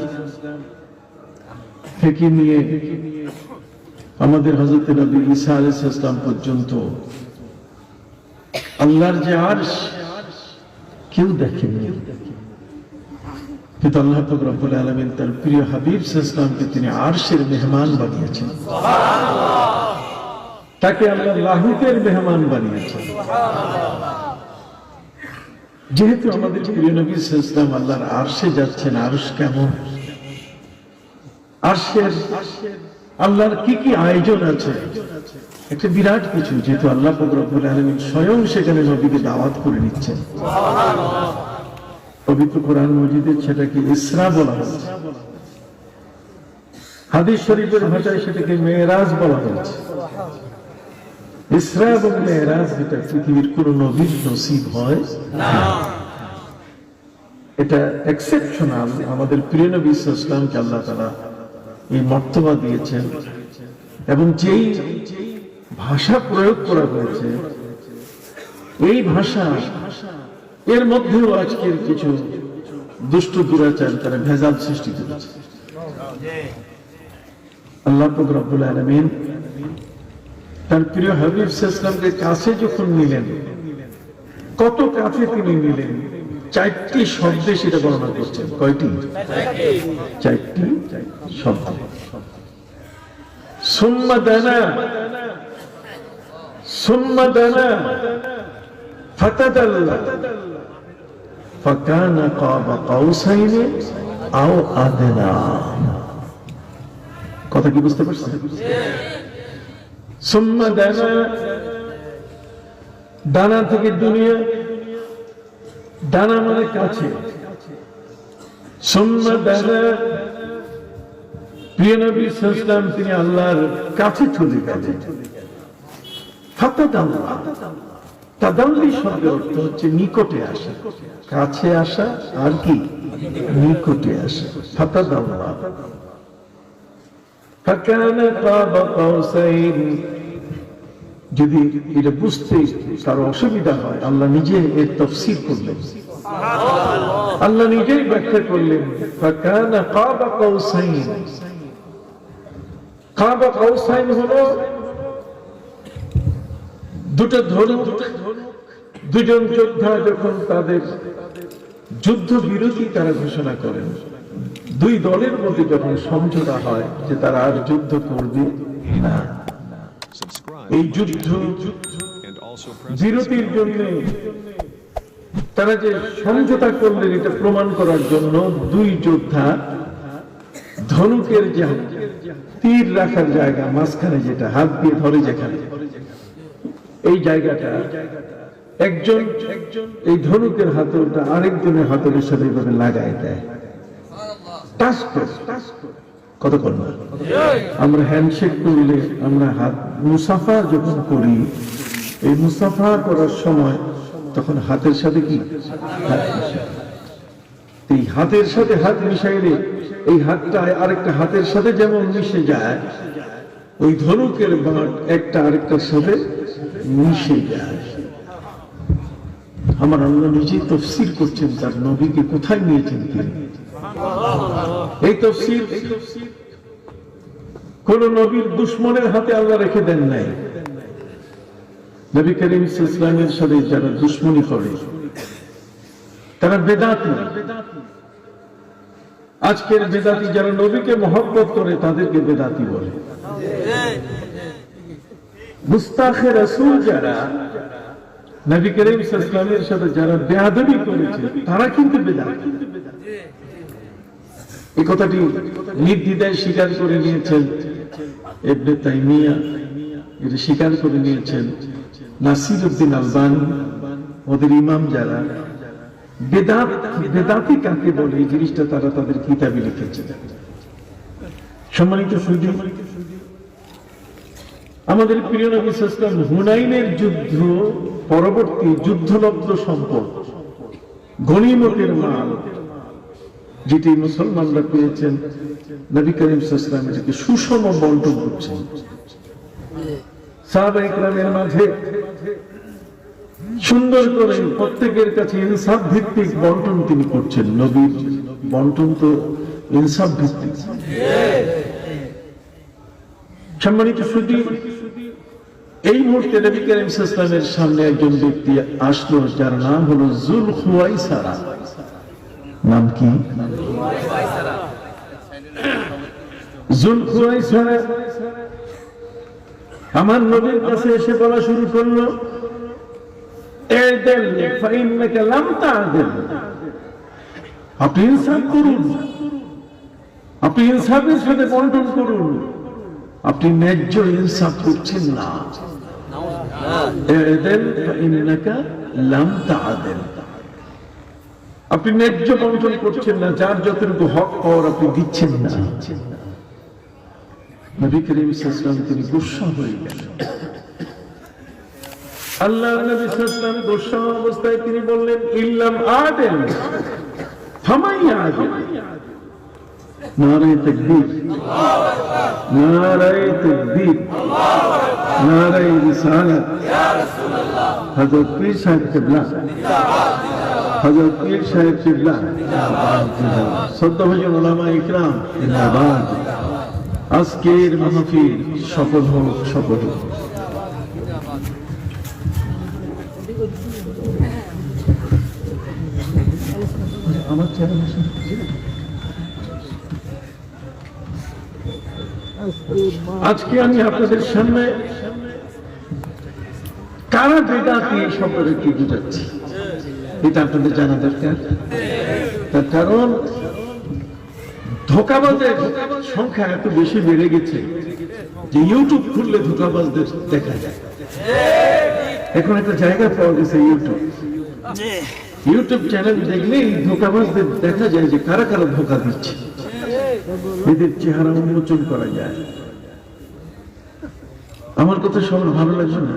Speaker 5: থেকে নিয়ে আমাদের হযরতে নবী ঈসা আলাইহিস সালাম পর্যন্ত আল্লাহর যে আরশ কেউ দেখেনি, কিন্তু আল্লাহ পাক রব্বুল আলামিন তার প্রিয় হাবিব সাল্লাল্লাহু আলাইহি ওয়াসাল্লামকে তিনি আরশের মেহমান বানিয়েছেন। তাকে আল্লাহ লাহুতের মেহমান বানিয়েছেন। যেহেতু আমাদের প্রিয় নবী সাল্লাল্লাহু আলাইহি ওয়াসাল্লাম আল্লাহর আরশে যাচ্ছেন, আরশ কেমন, আরশের আল্লাহর কি কি আয়োজন আছে, একটা বিরাট কিছু। যেহেতু আল্লাহ পাক রব্বুল আলামিন স্বয়ং সেখানে নবীকে দাওয়াত করে নিচ্ছেন। পবিত্র কোরআন মজিদে সেটাকে ইসরা বলা হয়েছে, হাদিস শরীফের ভাষায় সেটাকে মেরাজ বলা হয়েছে। ইসরা এবং মেরাজ যেটা পৃথিবীর কোন নবীর নসিব হয় না, এটা এক্সেপশনাল। আমাদের প্রিয় নবী সাল্লাল্লাহু আলাইহি ওয়াসাল্লামকে আল্লাহ তাআলা এই মর্তবা দিয়েছেন, এবং যেই ভাষা প্রয়োগ করা হয়েছে এই ভাষা, এর মধ্যেও আজকের কিছু দুষ্ট দুরাচার তারা ভেজাল সৃষ্টি করেছে। আল্লাহ পাক রব্বুল আলামিন তার প্রিয় হাবিব সাল্লাল্লাহু আলাইহি ওয়াসাল্লামকে কাছে যখন নিলেন, কত কাছে তিনি নিলেন, 4টি শব্দে সেটা বর্ণনা করছেন। কয়টি? 4টি শব্দ। সুম্মা দানা ফাতাদাল্লা ফাকানা কাবা কাউসাইনি আও আদনা। কথা কি বুঝতে পারছেন? সুম্মা দানা, দানা থেকে দুনিয়া, দানা মানে কাছে। সুম্মা দানা, প্রিয় নবী সাল্লাল্লাহু আলাইহি ওয়াসাল্লাম তিনি আল্লাহর কাছে চলে গেলেন। ফাতাদাল্লা, তাদাল্লি শব্দের অর্থ হচ্ছে নিকটে আসা, কাছে আসা, আর কি নিকটে আসা। ফাতাদাল্লা ফাকানা কাবা কাউসাইন। যদি এটা বুঝতে কারো অসুবিধা হয়, আল্লাহ নিজে এর তাফসীর করলেন, আল্লাহ নিজেই ব্যাখ্যা করলেন। ফাকানা কাবা কাউসাইন, কাবা কাউসাইন হলো দুটো ধনুক, দুজন যোদ্ধা যখন তাদের যুদ্ধ বিরতি তারা ঘোষণা করেন, দুই দলের মধ্যে যখন সমঝোতা হয় যে তারা আর যুদ্ধ করবে না, এই যুদ্ধ বিরতির জন্য তারা যে সমঝোতা করলেন এটা প্রমাণ করার জন্য দুই যোদ্ধা ধনুকের যে তীর রাখার জায়গা মাঝখানে, যেটা হাত দিয়ে ধরে যেখানে, এই জায়গাটা একজন এই ধনুকের হাতলটা আরেকজনের হাতলের সাথে এইভাবে লাগাই দেয়, টাচ করে। কত করবো আমরা হ্যান্ডশেক করলে, আমরা হাত মুসাফা যখন করি, এই মুসাফা করার সময় তখন হাতের সাথে কি হাত মিশাই, এই হাতের সাথে হাত মিশাইলে এই হাতটা আরেকটা হাতের সাথে যেমন মিশে যায়, ওই ধনুকের বাঁট একটা আরেকটার সাথে মিশে যায়। আমার আল্লাহ নিজেই তাফসীর করছেন তার নবীকে কোথায় নিয়েছেন তিনি। এই তাফসীর কোন নবীর দুশমনের হাতে আল্লাহ রেখে দেন নাই। নবী করিম সাল্লাল্লাহু আলাইহি ওয়াসাল্লামের সাথে যারা দুশমনি করে তারা বেদাতি। আজকের বেদাতি যারা নবীকে মহব্বত করে তাদেরকে বেদাতি বলে। মুস্তাখে রাসূল যারা নবী করিম সাল্লাল্লাহু আলাইহি ওয়াসাল্লামের সাথে যারা বেয়াদবি করেছে তারা কিন্তু বেদাতি। এই কথাটি নির্দ্বিধায় স্বীকার করে নিয়েছেন ইবনে তাইমিয়া, এটা স্বীকার করে নিয়েছেন নাসিরউদ্দিন আলবানী, ওদের ইমাম যারা। বেদাতি কাকে বলে এই জিনিসটা তারা তাদের কিতাবে লিখেছে। সম্মানিত সুধী, আমাদের প্রিয় নবী সাল্লাল্লাহু আলাইহি ওয়াসাল্লাম হুনাইনের যুদ্ধ পরবর্তী যুদ্ধলব্ধ সম্পদ, গনিমতের মাল যেটি মুসলমানরা পেয়েছেন, নবী করিম সাল্লাল্লাহু আলাইহি ওয়াসাল্লাম এটাকে সুষম বন্টন করছেন। সাহাবায়ে কেরামের মাঝে সুন্দর করে প্রত্যেকের কাছে ইনসাফ ভিত্তিক বন্টন তিনি করছেন। নবীর বন্টন তো ইনসাফ ভিত্তিক। সম্মানিত সুধী, এই মুহূর্তে নবী করিম সাল্লাল্লাহু আলাইহি ওয়াসাল্লামের সামনে একজন ব্যক্তি আসলো, যার নাম হলো যুল খুয়াইসারা। নাম কি? যুল খুয়াইসারা আমার নবীর কাছে এসে বলা শুরু করলো, আপনি ইনসাফ করুন, আপনি ইনসাফের সাথে বন্টন করুন, আপনি ন্যায্য ইনসাফ করছেন না। আপনি ন্যায্য বন্টন করছেন না, যার যতটুকু হক পাওয়ার আপনি দিচ্ছেন না। নবী করিম সাল্লাল্লাহু আলাইহি ওয়াসাল্লাম তিনি গুসা হয়ে গেলেন। আল্লাহর নবী সাল্লাল্লাহু আলাইহি ওয়াসাল্লাম গুসা অবস্থায় তিনি বললেন, ইল্লাম আদেল ফামাই আদেল। নারে তাকবীর, নারে তাকবীর, নারে রিসালাত। হযরত পীর সাহেব কিবলা, হযরত পীর সাহেব কিবলা, শ্রদ্ধাভাজন উলামায়ে ইকরাম জিন্দাবাদ। আজকের মাহফিল সফল হোক, সফল হোক। আমার চ্যানেল আজকে আমি আপনাদের সামনে কারা বেদাতি সম্পর্কে কি বুঝাচ্ছি, এটা আপনাদের জানা দরকার। তার কারণ ধোঁকাবাজের সংখ্যা এত বেশি বেড়ে গেছে যে ইউটিউব খুললে ধোঁকাবাজদের দেখা যায়। এখন একটা জায়গা পাওয়া গেছে ইউটিউব চ্যানেল দেখলেই ধোঁকাবাজদের দেখা যায় যে কারা কারা ধোঁকা দিচ্ছে, এদের চেহারা উন্মোচন করা যায়। আমার কথা সবার ভালো লাগছে না?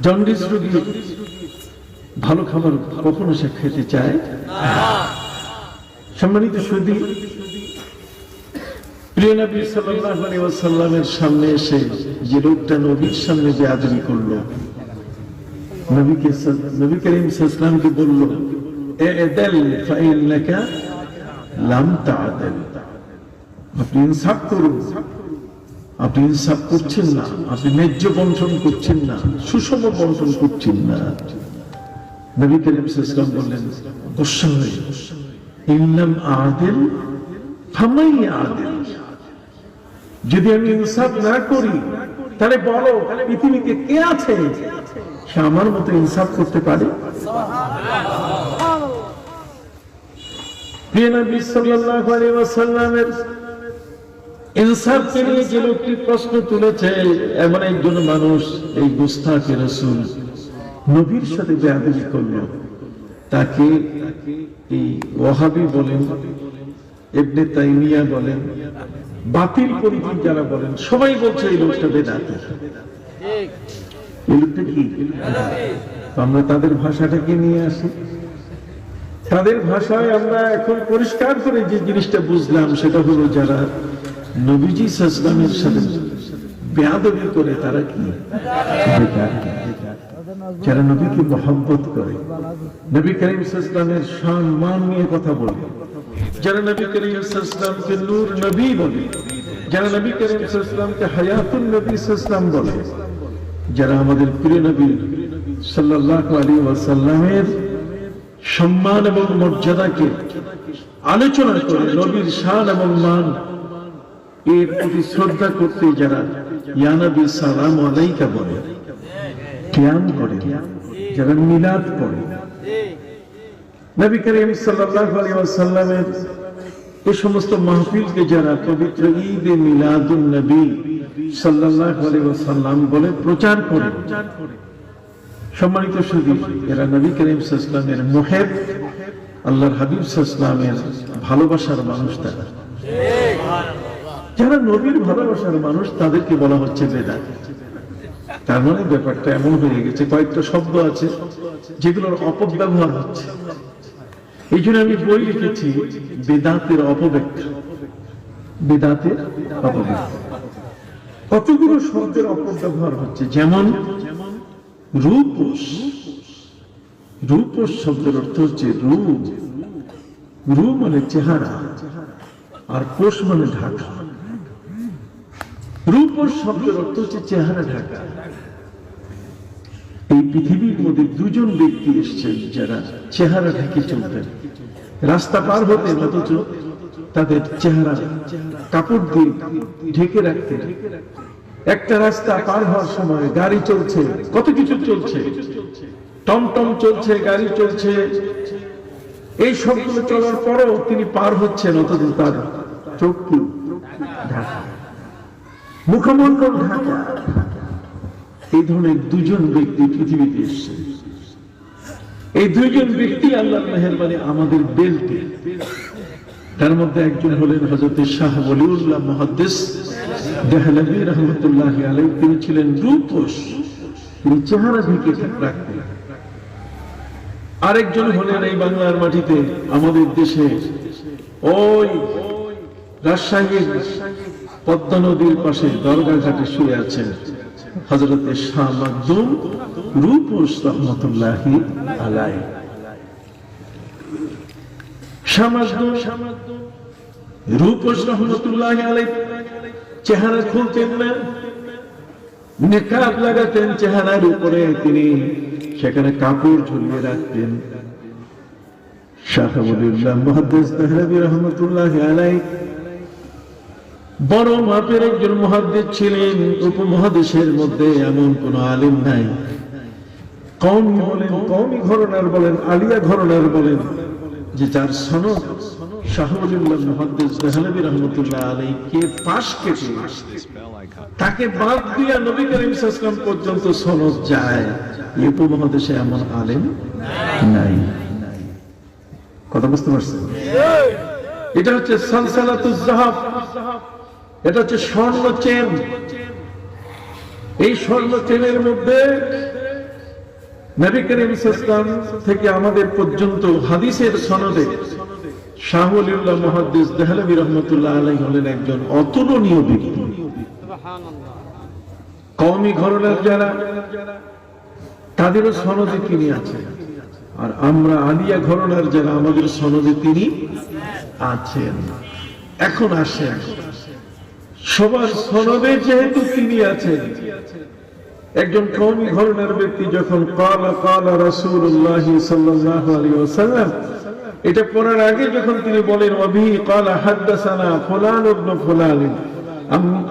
Speaker 5: জন্ডিস রোগী ভালো খাবার কখনো সে খেতে চায়? সম্মানিত সুধী, প্রিয় নবী সাল্লাল্লাহু আলাইহি ওয়াসাল্লামের সামনে এসে যে লোকটা নবীর সামনে বেয়াদবি করলো, নবী করিম সাল্লাল্লাহু আলাইহি ওয়াসাল্লামকে বলল, ইদাল ফাইন্নাকা লাম তা'দিল। আপনি ইনসাফ করুন, আপনি ইনসাফ করছেন না, আপনি ন্যায্য বন্টন করছেন না, সুষম বন্টন করছেন না। নবী করিম সাল্লাল্লাহু আলাইহি ওয়াসাল্লাম বললেন, গুসা হয়ে, ইল্লাম আদিল ফামাই আদিল। যদি আমি ইনসাফ না করি তাহলে বলো পৃথিবীতে কে আছে সে আমার মতো ইনসাফ করতে পারে? প্রিয় নবী সাল্লাল্লাহু আলাইহি ওয়াসাল্লামের ইনসাফকে নিয়ে যে লোকটি প্রশ্ন তুলেছে, এমন একজন মানুষ, এই গুস্তাখে রাসূল নবীর সাথে বেয়াদবি করলো, তাকে এই ওয়াহাবি বলেন, ইবনে তাইমিয়া বলেন, বাতিল পন্থী যারা বলেন, সবাই বলছে এই লোকটা বেদাতি। এই লোকটা কি? আমরা তাদের ভাষাটাকে নিয়ে আসি, তাদের ভাষায় আমরা এখন পরিষ্কার করে যে জিনিসটা বুঝলাম সেটা হলো, যারা নবীজি সাল্লাল্লাহু আলাইহি ওয়াসাল্লামের সাথে বেয়াদবি করে তারা কি? যারা নবীকে মহব্বত করে, নবী করিম সাল্লাল্লাহু আলাইহি ওয়াসাল্লামের সম্মান নিয়ে কথা বলে, যারা নবী করিম সাল্লাল্লাহু আলাইহি ওয়াসাল্লামকে নূর নবী বলে, যারা নবী করিম সাল্লাল্লাহু আলাইহি ওয়াসাল্লামকে হায়াতুন নবী সাল্লাল্লাহু আলাইহি ওয়াসাল্লাম বলে, যারা আমাদের প্রিয় নবী সাল্লাল্লাহু আলাইহি ওয়াসাল্লামের সম্মান এবং মর্যাদাকে আলোচনা করে, নবীর শান এবং মান এর প্রতি শ্রদ্ধা করতে যারা ইয়া নবী সালামু আলাইকা বলে, কিয়াম করে, যারা মিলাদ পড়ে, নবী করিম সাল্লাল্লাহু আলাইহি ওয়াসাল্লামের এই সমস্ত মাহফিলকে যারা পবিত্র ঈদে মিলাদুন নবী সাল্লাল্লাহু আলাইহি ওয়াসাল্লাম বলে প্রচার করে, সম্মানিত সুধী, এরা নবী করিম সাল্লাল্লাহু আলাইহি ওয়াসাল্লামের মুহিব, আল্লাহর হাবিব সাল্লাল্লাহু আলাইহি ওয়াসাল্লামের ভালোবাসার মানুষ। তারা যারা নবীর ভালোবাসার মানুষ তাদেরকে বলা হচ্ছে বেদাতি। তার মানে ব্যাপারটা এমন হয়ে গেছে, কয়েকটা শব্দ আছে যেগুলোর অপব্যবহার হচ্ছে। এই জন্য আমি বই লিখেছি বেদাতের অপব্যাখ্যা। বেদাতের অপব্যাখ্যা। কতগুলো শব্দের অপব্যবহার হচ্ছে, যেমন রূপস। রূপস শব্দের অর্থ হচ্ছে রূপ। রূ মানে চেহারা, আর পোষ মানে ঢাকা। রূপস শব্দের অর্থ হচ্ছে চেহারা ঢাকা। এই পৃথিবীর মধ্যে দুজন ব্যক্তি এসেছেন যারা চেহারা ঢেকে চলতেন, রাস্তা পার হতেন অথচ তাদের চেহারা কাপড় দিয়ে ঢেকে রাখতেন। একটা রাস্তা পার হওয়ার সময় গাড়ি চলছে, কত কিছু চলছে, টমটম চলছে, গাড়ি চলছে, এই সবগুলো চলার পরেও তিনি পার হচ্ছেন অথচ তার চোখ ঢাকা, মুখমণ্ডল ঢাকা। এই ধরনের দুজন ব্যক্তি পৃথিবীতে এসছে। এই দুইজন ব্যক্তি আল্লাহর মেহেরবানি আমাদের বেল্টে। তার মধ্যে একজন হলেন হযরত শাহ ওলিউল্লাহ মুহাদ্দিস দেহলভী রাহমাতুল্লাহ আলাইহি। তিনি ছিলেন রূপস, তিনি চেহারা ঢেকে রাখতেন। আরেকজন হলেন এই বাংলার মাটিতে আমাদের দেশে ওই রাজশাহীর পদ্মা নদীর পাশে দরগা ঘাটে শুয়ে আছেন হযরত শাহ মাকদুম রূপস রাহমাতুল্লাহি আলাইহি। শাহ মাকদুম রূপস রাহমাতুল্লাহি আলাইহি চেহারা খুলতেন না, নেকাব লাগাতেন চেহারার উপরে, তিনি সেখানে কাপড় ঝুলিয়ে রাখতেন। শাহ ওলিউল্লাহ মুহাদ্দিস দেহলভী রাহমাতুল্লাহি আলাইহি বড় মাপের একজন মুহাদ্দিস ছিলেন। উপমহাদেশের মধ্যে এমন কোন আলেম নাই, কওমি বলেন, কওমি ঘরানার বলেন, আলিয়া ঘরানার বলেন, যে যার সনদ শাহ ওলিউল্লাহ মুহাদ্দিস দেহলভী রাহমাতুল্লাহ আলাইহি কে পাশ কেটে তাকে বাদ দিয়া নবী করিম সাল্লাল্লাহু আলাইহি ওয়াসাল্লাম পর্যন্ত সনদ যায়, এই উপমহাদেশে এমন আলেম নাই। কথা বুঝতে পারছেন? এটা হচ্ছে সালসালাতুজ যাহাব, এটা হচ্ছে স্বর্ণ চেন। এই স্বর্ণ চেনের মধ্যে নবী করিম সাল্লাল্লাহু আলাইহি ওয়াসাল্লাম থেকে আমাদের পর্যন্ত হাদিসের সনদে শাহ ওলিউল্লাহ মুহাদ্দিস দেহলভী রাহমাতুল্লাহ আলাইহি হলেন একজন অতুলনীয় ব্যক্তি। কওমি ঘরানার যারা, তাদেরও সনদে তিনি আছেন, আর আমরা আলিয়া ঘরানার যারা, আমাদের সনদে তিনি আছেন। এখন আসেন, সবার সনদে যেহেতু তিনি আছেন, একজন কওমি ঘরানার ব্যক্তি যখন ক্বালা ক্বালা রাসূলুল্লাহ সাল্লাল্লাহু আলাইহি ওয়াসাল্লাম এটা পড়ার আগে যখন তিনি বলেন ওয়াবিহি ক্বালা হাদাসানা ফুলান ইবনে ফুলান,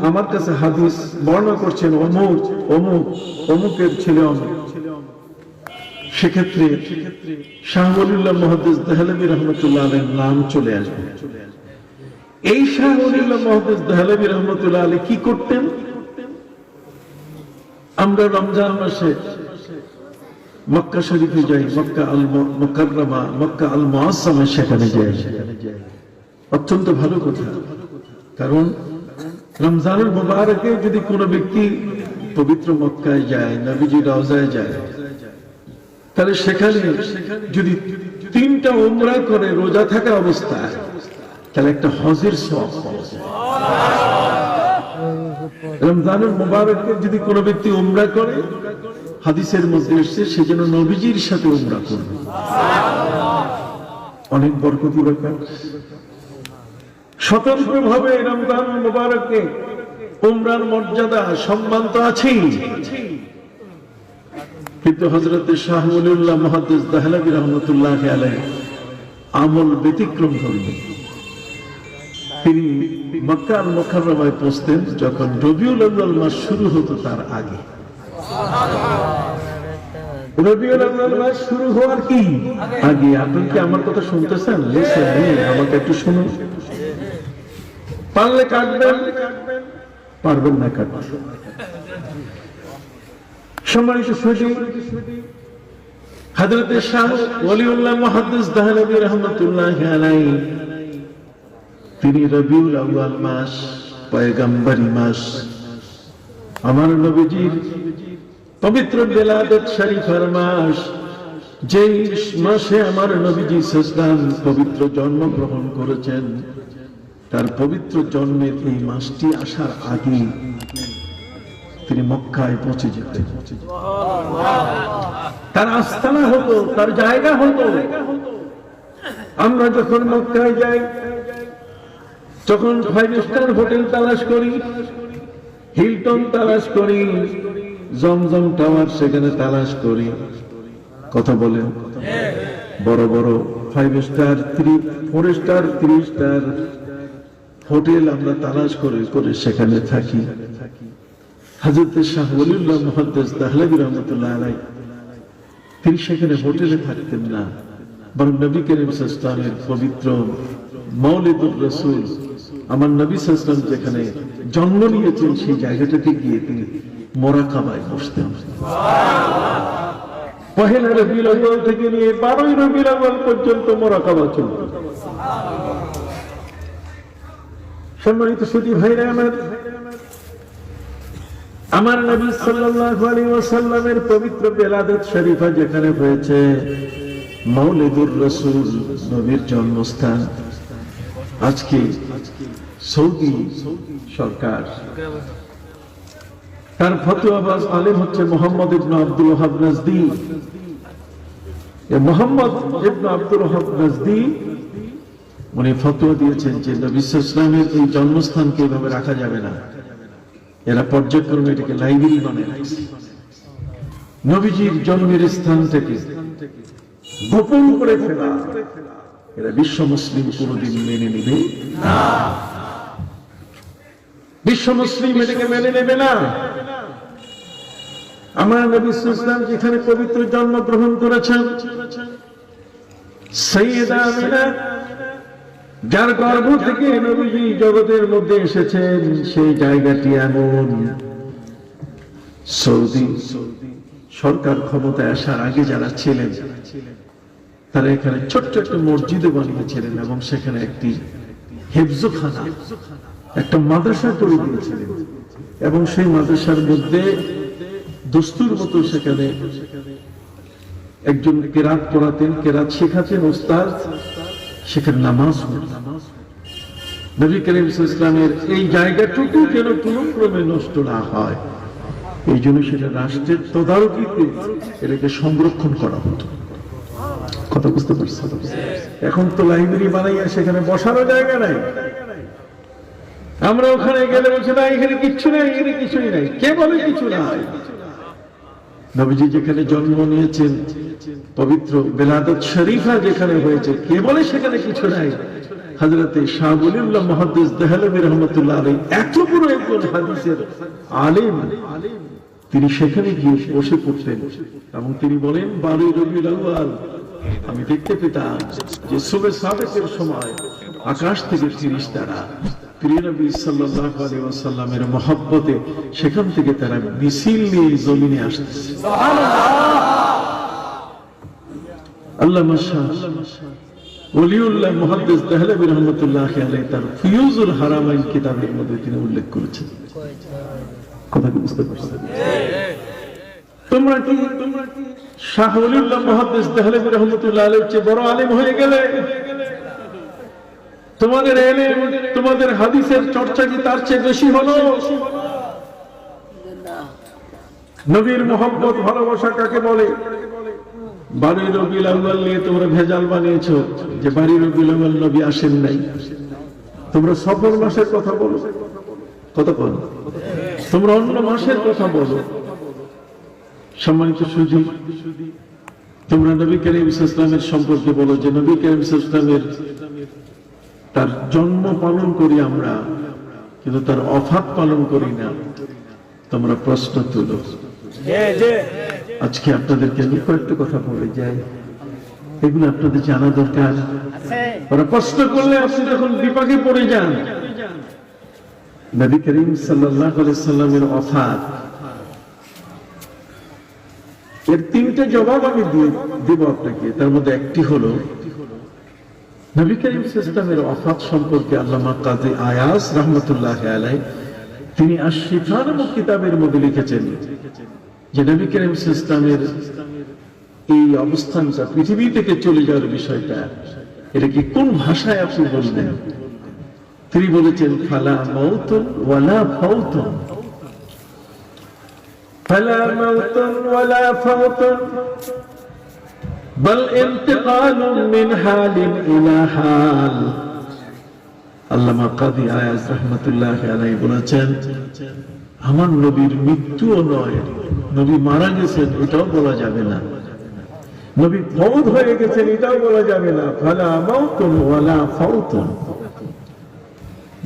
Speaker 5: আমার কাছে হাদিস বর্ণনা করছেন অমুক অমুক, অমুকের ছেলে অমুক, সেক্ষেত্রে শাহ ওলিউল্লাহ মুহাদ্দিস দেহলভী রাহমাতুল্লাহ আলাইহির নাম চলে আসবে। এই শাহ ওলিউল্লাহ মুহাদ্দিস দেহলভী রাহমাতুল্লাহ আলাইহি কি করতেন? আমরা রমজান মাসে মক্কা শরীফে যাই, মক্কা আল মুকাররমা, মক্কা আল মুআজ্জামা, সেখানে যাই, অত্যন্ত ভালো কথা। কারণ রমজানুল মুবারকে যদি কোনো ব্যক্তি পবিত্র মক্কায় যায়, নবীজির রওজায় যায়, তাহলে সেখানে যদি 3টা উমরা করে রোজা থাকা অবস্থায়, তাহলে একটা হজের সওয়াব পাওয়া যায়। রমজানুল মুবারকে যদি কোনো ব্যক্তি উমরা করে, হাদিসের মধ্যে এসেছে সে যেন নবীজির সাথে উমরা করবে, অনেক বরকতি ব্যাপার। স্বতন্ত্রভাবে রমজানুল মুবারকে উমরার মর্যাদা সম্মান তো আছেই, কিন্তু হযরত শাহ ওলিউল্লাহ মুহাদ্দিস দেহলভী রাহমাতুল্লাহি আলাইহি আমল ব্যতিক্রম করলেন। তিনি মক্কা আল মুকাররমায় পৌঁছতেন যখন রবিউল আউয়াল মাস শুরু হতো তার আগে। রবিউল আউয়াল মাস শুরু হওয়ার কি আগে? আপনি কি আমার কথা শুনতেছেন? আমাকে একটু শুনুন। পারলে কাটবেন, পারবেন না কাটবেন। সম্মানিত সুধী, হযরত শাহ ওলিউল্লাহ মুহাদ্দিস দেহলভী রাহমাতুল্লাহি আলাইহি তিনি রবিউল আউয়াল মাস পয়গম্বরি মাস, আমার নবীজির পবিত্র বেলাদত শরীফের মাস, যে মাসে আমার নবীজি সাল্লাল্লাহু আলাইহি পবিত্র জন্মগ্রহণ করেছেন, তার পবিত্র জন্মের এই মাসটি আসার আগে তিনি মক্কায় পৌঁছে যেতেন। তার আস্তানা হতো, তার জায়গা হতো। আমরা যখন মক্কায় যাই, তখন 5 স্টার হোটেল তালাশ করি, হিলটন তালাশ করি, জমজম টাওয়ার সেখানে তালাশ করি। কথা বলেন, বড় বড় 5 স্টার 4 স্টার 3 স্টার হোটেল আমরা তালাশ করে করে সেখানে থাকি। হযরত শাহ ওলিউল্লাহ মুহাদ্দিস দেহলভী রাহমাতুল্লাহ আলাইহি তিনি সেখানে হোটেলে থাকতেন না, বরং নবী করিম সাল্লাল্লাহু আলাইহি ওয়াসাল্লামের পবিত্র মাওলিদুর রাসূল আমার নবী সাল্লাল্লাহু আলাইহি ওয়াসাল্লাম যেখানে জন্ম নিয়েছেন সেই জায়গাটাতে গিয়ে তিনি মুরাকাবায় বসতেন। পহেলা রবিউল আউয়াল থেকে নিয়ে 12 রবিউল আউয়াল পর্যন্ত মুরাকাবা চলত। সম্মানিত সুধী ভাইরা আমার নবী সাল্লাল্লাহু আলাইহি ওয়াসাল্লামের পবিত্র বেলাদত শরীফা যেখানে হয়েছে, মাওলিদুর রাসূল নবীর জন্মস্থান, আজকে সৌদি সরকার তার ফতোয়াবাজ আলেম হচ্ছে মোহাম্মদ ইবনে আব্দুল ওয়াহাব নাজদি। মোহাম্মদ ইবনে আব্দুল ওয়াহাব নাজদি উনি ফতোয়া দিয়েছেন যে নবী সাল্লাল্লাহু আলাইহি ওয়াসাল্লামের এই জন্মস্থানকে এভাবে রাখা যাবে না। এরা পর্যায়ক্রমে এটাকে লাইব্রেরি বানিয়ে রাখছে। নবীজির জন্মের স্থান থেকে গোপন করে ফেলা, এরা বিশ্ব মুসলিম কোনদিন মেনে নেবে না। বিশ্ব মুসলিম এটাকে মেনে নেবে না। আমার নবী সাল্লাল্লাহু আলাইহি ওয়াসাল্লাম যেখানে পবিত্র জন্মগ্রহণ করেছেন, সাইয়্যিদা আমিনা যার গর্ভ থেকে নবীজি জগতের মধ্যে এসেছেন, সেই জায়গাটি এমন সৌদি সরকার ক্ষমতায় আসার আগে যারা ছিলেন তারা এখানে ছোট্ট একটা মসজিদও বানিয়েছিলেন এবং সেখানে একটি হেফজখানা, একটা মাদ্রাসা তৈরি দিয়েছিলেন এবং সেই মাদ্রাসার মধ্যে দস্তুর মতো সেখানে একজন কেরাত পড়াতেন, কেরাত শেখাতেন ওস্তাদ, সেখানে নামাজ হতো। নবী করিম সাল্লাল্লাহু আলাইহি ওয়াসাল্লামের এই জায়গাটুকু যেন কোনো ক্রমে নষ্ট না হয়, এই জন্য সেটা রাষ্ট্রের তদারকিতে এটাকে সংরক্ষণ করা হতো। কথা বুঝতে পারছি? এখন তো লাইব্রেরি বানাইয়া সেখানে বসারও জায়গা নাই। আমরা ওখানে গেলে বলছে না এখানে কিচ্ছু নাই, এখানে কিছুই নাই। কে বলে কিছু নাই? নবীজি যেখানে জন্ম নিয়েছেন, পবিত্র বেলাদত শরীফা যেখানে হয়েছে, কে বলে সেখানে কিছু নাই? হযরতে শাহ ওলিউল্লাহ মুহাদ্দিস দেহলভী রাহমাতুল্লাহ আলাইহি এত বড় একজন হাদিসের আলেম, তিনি সেখানে গিয়ে বসে পড়তেন এবং তিনি বলেন 12 রবিউল আউয়াল আমি দেখতে পেতাম যে সুবহে সাদেকের সময় আকাশ থেকে ফেরেশতারা প্রিয় নবী সাল্লাল্লাহু আলাইহি ওয়াসাল্লামের মহব্বতে সেখান থেকে তারা মিছিল নিয়ে জমিনে আসতেছে। আল্লামা শাহ ওলিউল্লাহ মুহাদ্দিস দেহলভী রাহমাতুল্লাহ আলাইহি তার ফিউজুল হারামাইন কিতাবের মধ্যে তিনি উল্লেখ করেছেন। কথা কি বুঝতে পারছো? তোমরা কি শাহ ওলিউল্লাহ মুহাদ্দিস দেহলভী রাহমাতুল্লাহ আলাইহির চেয়ে বড় আলেম হয়ে গেলে? তোমাদের ইলম, তোমাদের হাদিসের চর্চা কি তার চেয়ে বেশি হলো? নবীর মহব্বত ভালোবাসা কাকে বলে? 12 রবিউল আউয়াল নিয়ে তোমরা ভেজাল বানিয়েছো যে 12 রবিউল আউয়াল নবী আসেন নাই। তোমরা সফর মাসের কথা বলো, কত বলো, তোমরা অন্য মাসের কথা বলো। সম্মানিত সুধী, তোমরা নবী করিম সাল্লাল্লাহু আলাইহি ওয়াসাল্লামের সম্পর্কে বলো যে নবী করিম সাল্লাল্লাহু আলাইহি ওয়াসাল্লামের তার জন্ম পালন করি আমরা, কিন্তু তার ওফাত পালন করি না। তোমরা প্রশ্ন তুলো। আজকে আপনাদেরকে আমি কয়েকটা কথা বলে যাই, এগুলো আপনাদের জানা দরকার। ওরা প্রশ্ন করলে আপনি যখন বিপাকে পড়ে যান। নবী করিম সাল্লাল্লাহু আলাইহি ওয়াসাল্লামের ওফাত এর 3টে জবাব আমি দিব আপনাকে। তার মধ্যে একটি হলো নবী করিম সাল্লাল্লাহু ওয়াফাত সম্পর্কে আল্লামা কাজী আয়াজ রাহমাতুল্লাহি আলাইহি তিনি আশ-শিফা নামক কিতাবের মধ্যে লিখেছেন যে নবী করিম সাল্লাল্লাহু এই অবস্থানটা পৃথিবী থেকে চলে যাওয়ার বিষয়টা এটা কি কোন ভাষায় আপনি বলবেন? তিনি বলেছেন ফালা মাউতুন ওয়ালা ফাউতুন, ফালা মাউতুন ওয়ালা ফাউতুন বাল ইন্তিকালুন মিন হালিন ইলা হাল। আল্লামা কাজী আয়াজ রাহমাতুল্লাহি আলাইহি বলেছেন আমার নবীর মৃত্যুও নয়, নবী মারা গেছেন এটাও বলা যাবে না, নবী ফৌত হয়ে গেছেন এটাও বলা যাবে না। ফালা মাউতুন ওয়ালা ফাউতুন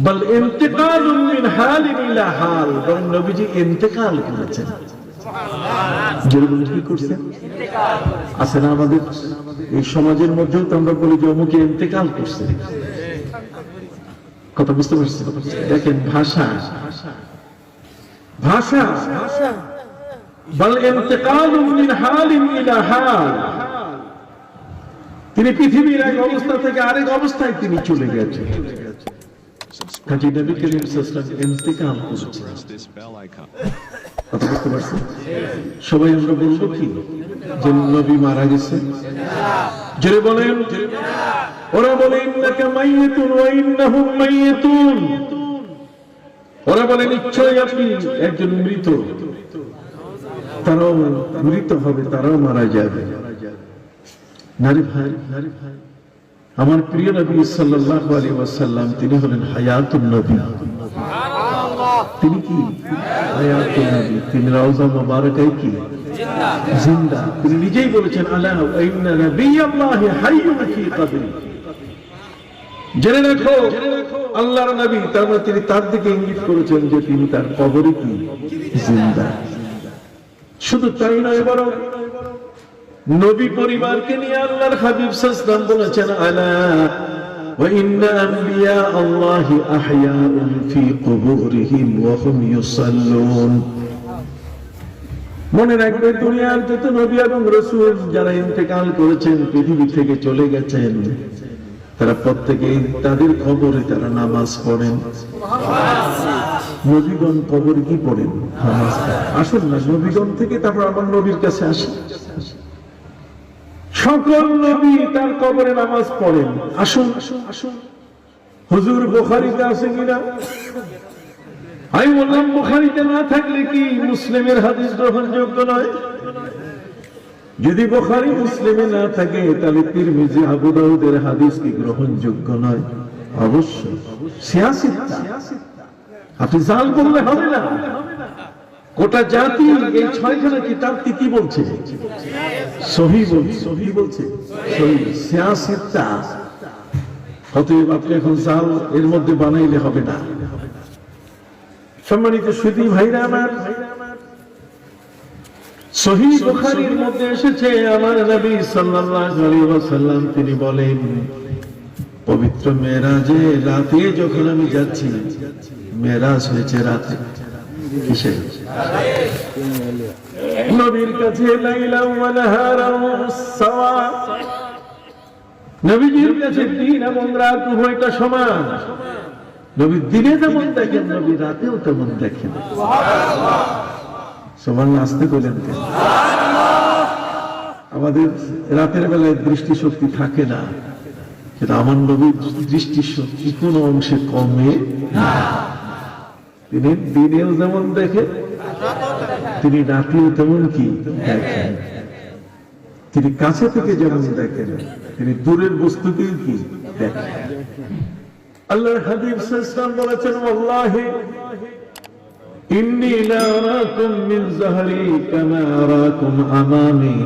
Speaker 5: বাল ইন্তিকালুন মিন হালিন ইলা হাল, বরং নবীজি ইন্তেকাল করেছেন। যেরকম কি করছেন আছে না আমাদের এই সমাজের মধ্যেও তো আমরা বলি যে অমুকে ইন্তেকাল করছে, কথা বুঝতে পারছেন? দেখেন ভাষা ভাষা বাল ইন্তিকালুন মিন হালিন ইলা হাল, তিনি পৃথিবীর এক অবস্থা থেকে আরেক অবস্থায় তিনি চলে গেছেন। কাজী নবী করিম সাল্লাল্লাহু আলাইহি ওয়াসাল্লাম ইন্তেকাল করেছেন। কথা বুঝতে পারছেন? সবাই আমরা বলবো কি যে নবী মারা গেছে? জোরে বলেন। ওরা বলে ইন্নাকা মাইয়িতুন ওয়া ইন্নাহুম মাইয়িতুন, ওরা বলে নিশ্চয়ই আপনি একজন মৃত, তারাও মৃত হবে, তারাও মারা যাবে। নারী ভাই, আমার প্রিয় নবী সাল্লাল্লাহু আলাইহি ওয়াসাল্লাম তিনি হলেন হায়াতুন নবী। তিনি কি হায়াতুন নবী, তিনি রওজা মুবারাকায় কি জিন্দা। তিনি নিজেই বলেছেন আলা ওয়া ইন্না নাবিয়াল্লাহি হাইয়ুন ফি কবরি, জেনে রাখো আল্লাহর নবী, তার মানে তিনি তার দিকে ইঙ্গিত করেছেন যে তিনি তার কবরে কি জিন্দা। শুধু তাই নয়, বরং নবী পরিবারকে নিয়ে আল্লাহর হাবিব সাল্লাল্লাহু আলাইহি ওয়াসাল্লাম বলেছেন আলা ওয়া ইন্না আম্বিয়া আল্লাহি আহয়াউন ফি কুবুরিহিম ওয়া হুম ইউসাল্লুন। মনে রাখবে দুনিয়ার যত নবী এবং রাসূল যারা ইন্তেকাল করেছেন, পৃথিবী থেকে চলে গেছেন, তারা প্রত্যেকেই তাদের কবরে তারা নামাজ পড়েন। নবীগণ কবরে কি পড়েন? নামাজ পড়েন। আসুন না নবীগণ থেকে তারপর আমার নবীর কাছে আসি। সকল নবী তার কবরে নামাজ পড়েন। আসুন আসুন, হুজুর বুখারীতে আছে কিনা? আমি বললাম বুখারীতে না থাকলে কি মুসলিমের হাদিস গ্রহণযোগ্য নয়? যদি বুখারী মুসলিমে না থাকে তাহলে তিরমিজি আবু দাউদের হাদিস কি গ্রহণযোগ্য নয়? অবশ্যই। সিয়াসিত্তা আপনি জাল বললে হবে না। গোটা জাতি এই 6খানা কিতাব কি বলছে? সহিহ বলছে, সহিহ বলছে, সহিহ সিয়াসিত্তা। অতএব আপনি এখন জাল এর মধ্যে বানাইলে হবে না। সম্মানিত সুধী ভাইরা আমার, সহিহ বুখারীর মধ্যে এসেছে আমার নবী সাল্লাল্লাহু আলাইহি ওয়াসাল্লাম তিনি বলেন পবিত্র মেরাজে রাতে যখন আমি যাচ্ছি, মেরাজ হয়েছে রাতে, কিসে? নবীর কাছে লাইলা ওয়া নাহারা সাওয়া, নবীজির কাছে দিন এবং রাত উভয়টা সমান। নবী দিনে যেমন দেখেন, নবী রাতেও তেমন দেখেন। সুবহানাল্লাহ। সুবহানাল্লাহ আসতে বলেন। আমাদের রাতের বেলায় দৃষ্টি শক্তি থাকে না, কিন্তু আমার নবীর দৃষ্টি শক্তি কোন অংশে কমে না। তিনি দিনেও যেমন দেখেন, তিনি রাতেও তেমন কি দেখেন। তিনি কাছে থেকে যেমন দেখেন, তিনি দূরের বস্তুকেও কি দেখেন। আল্লাহর হাবিব সাল্লাল্লাহু আলাইহি ওয়াসাল্লাম বলেছেন ওয়াল্লাহি ইন্নী লা আরাকুম মিন যাহরি কামা আরাকুম আমামি।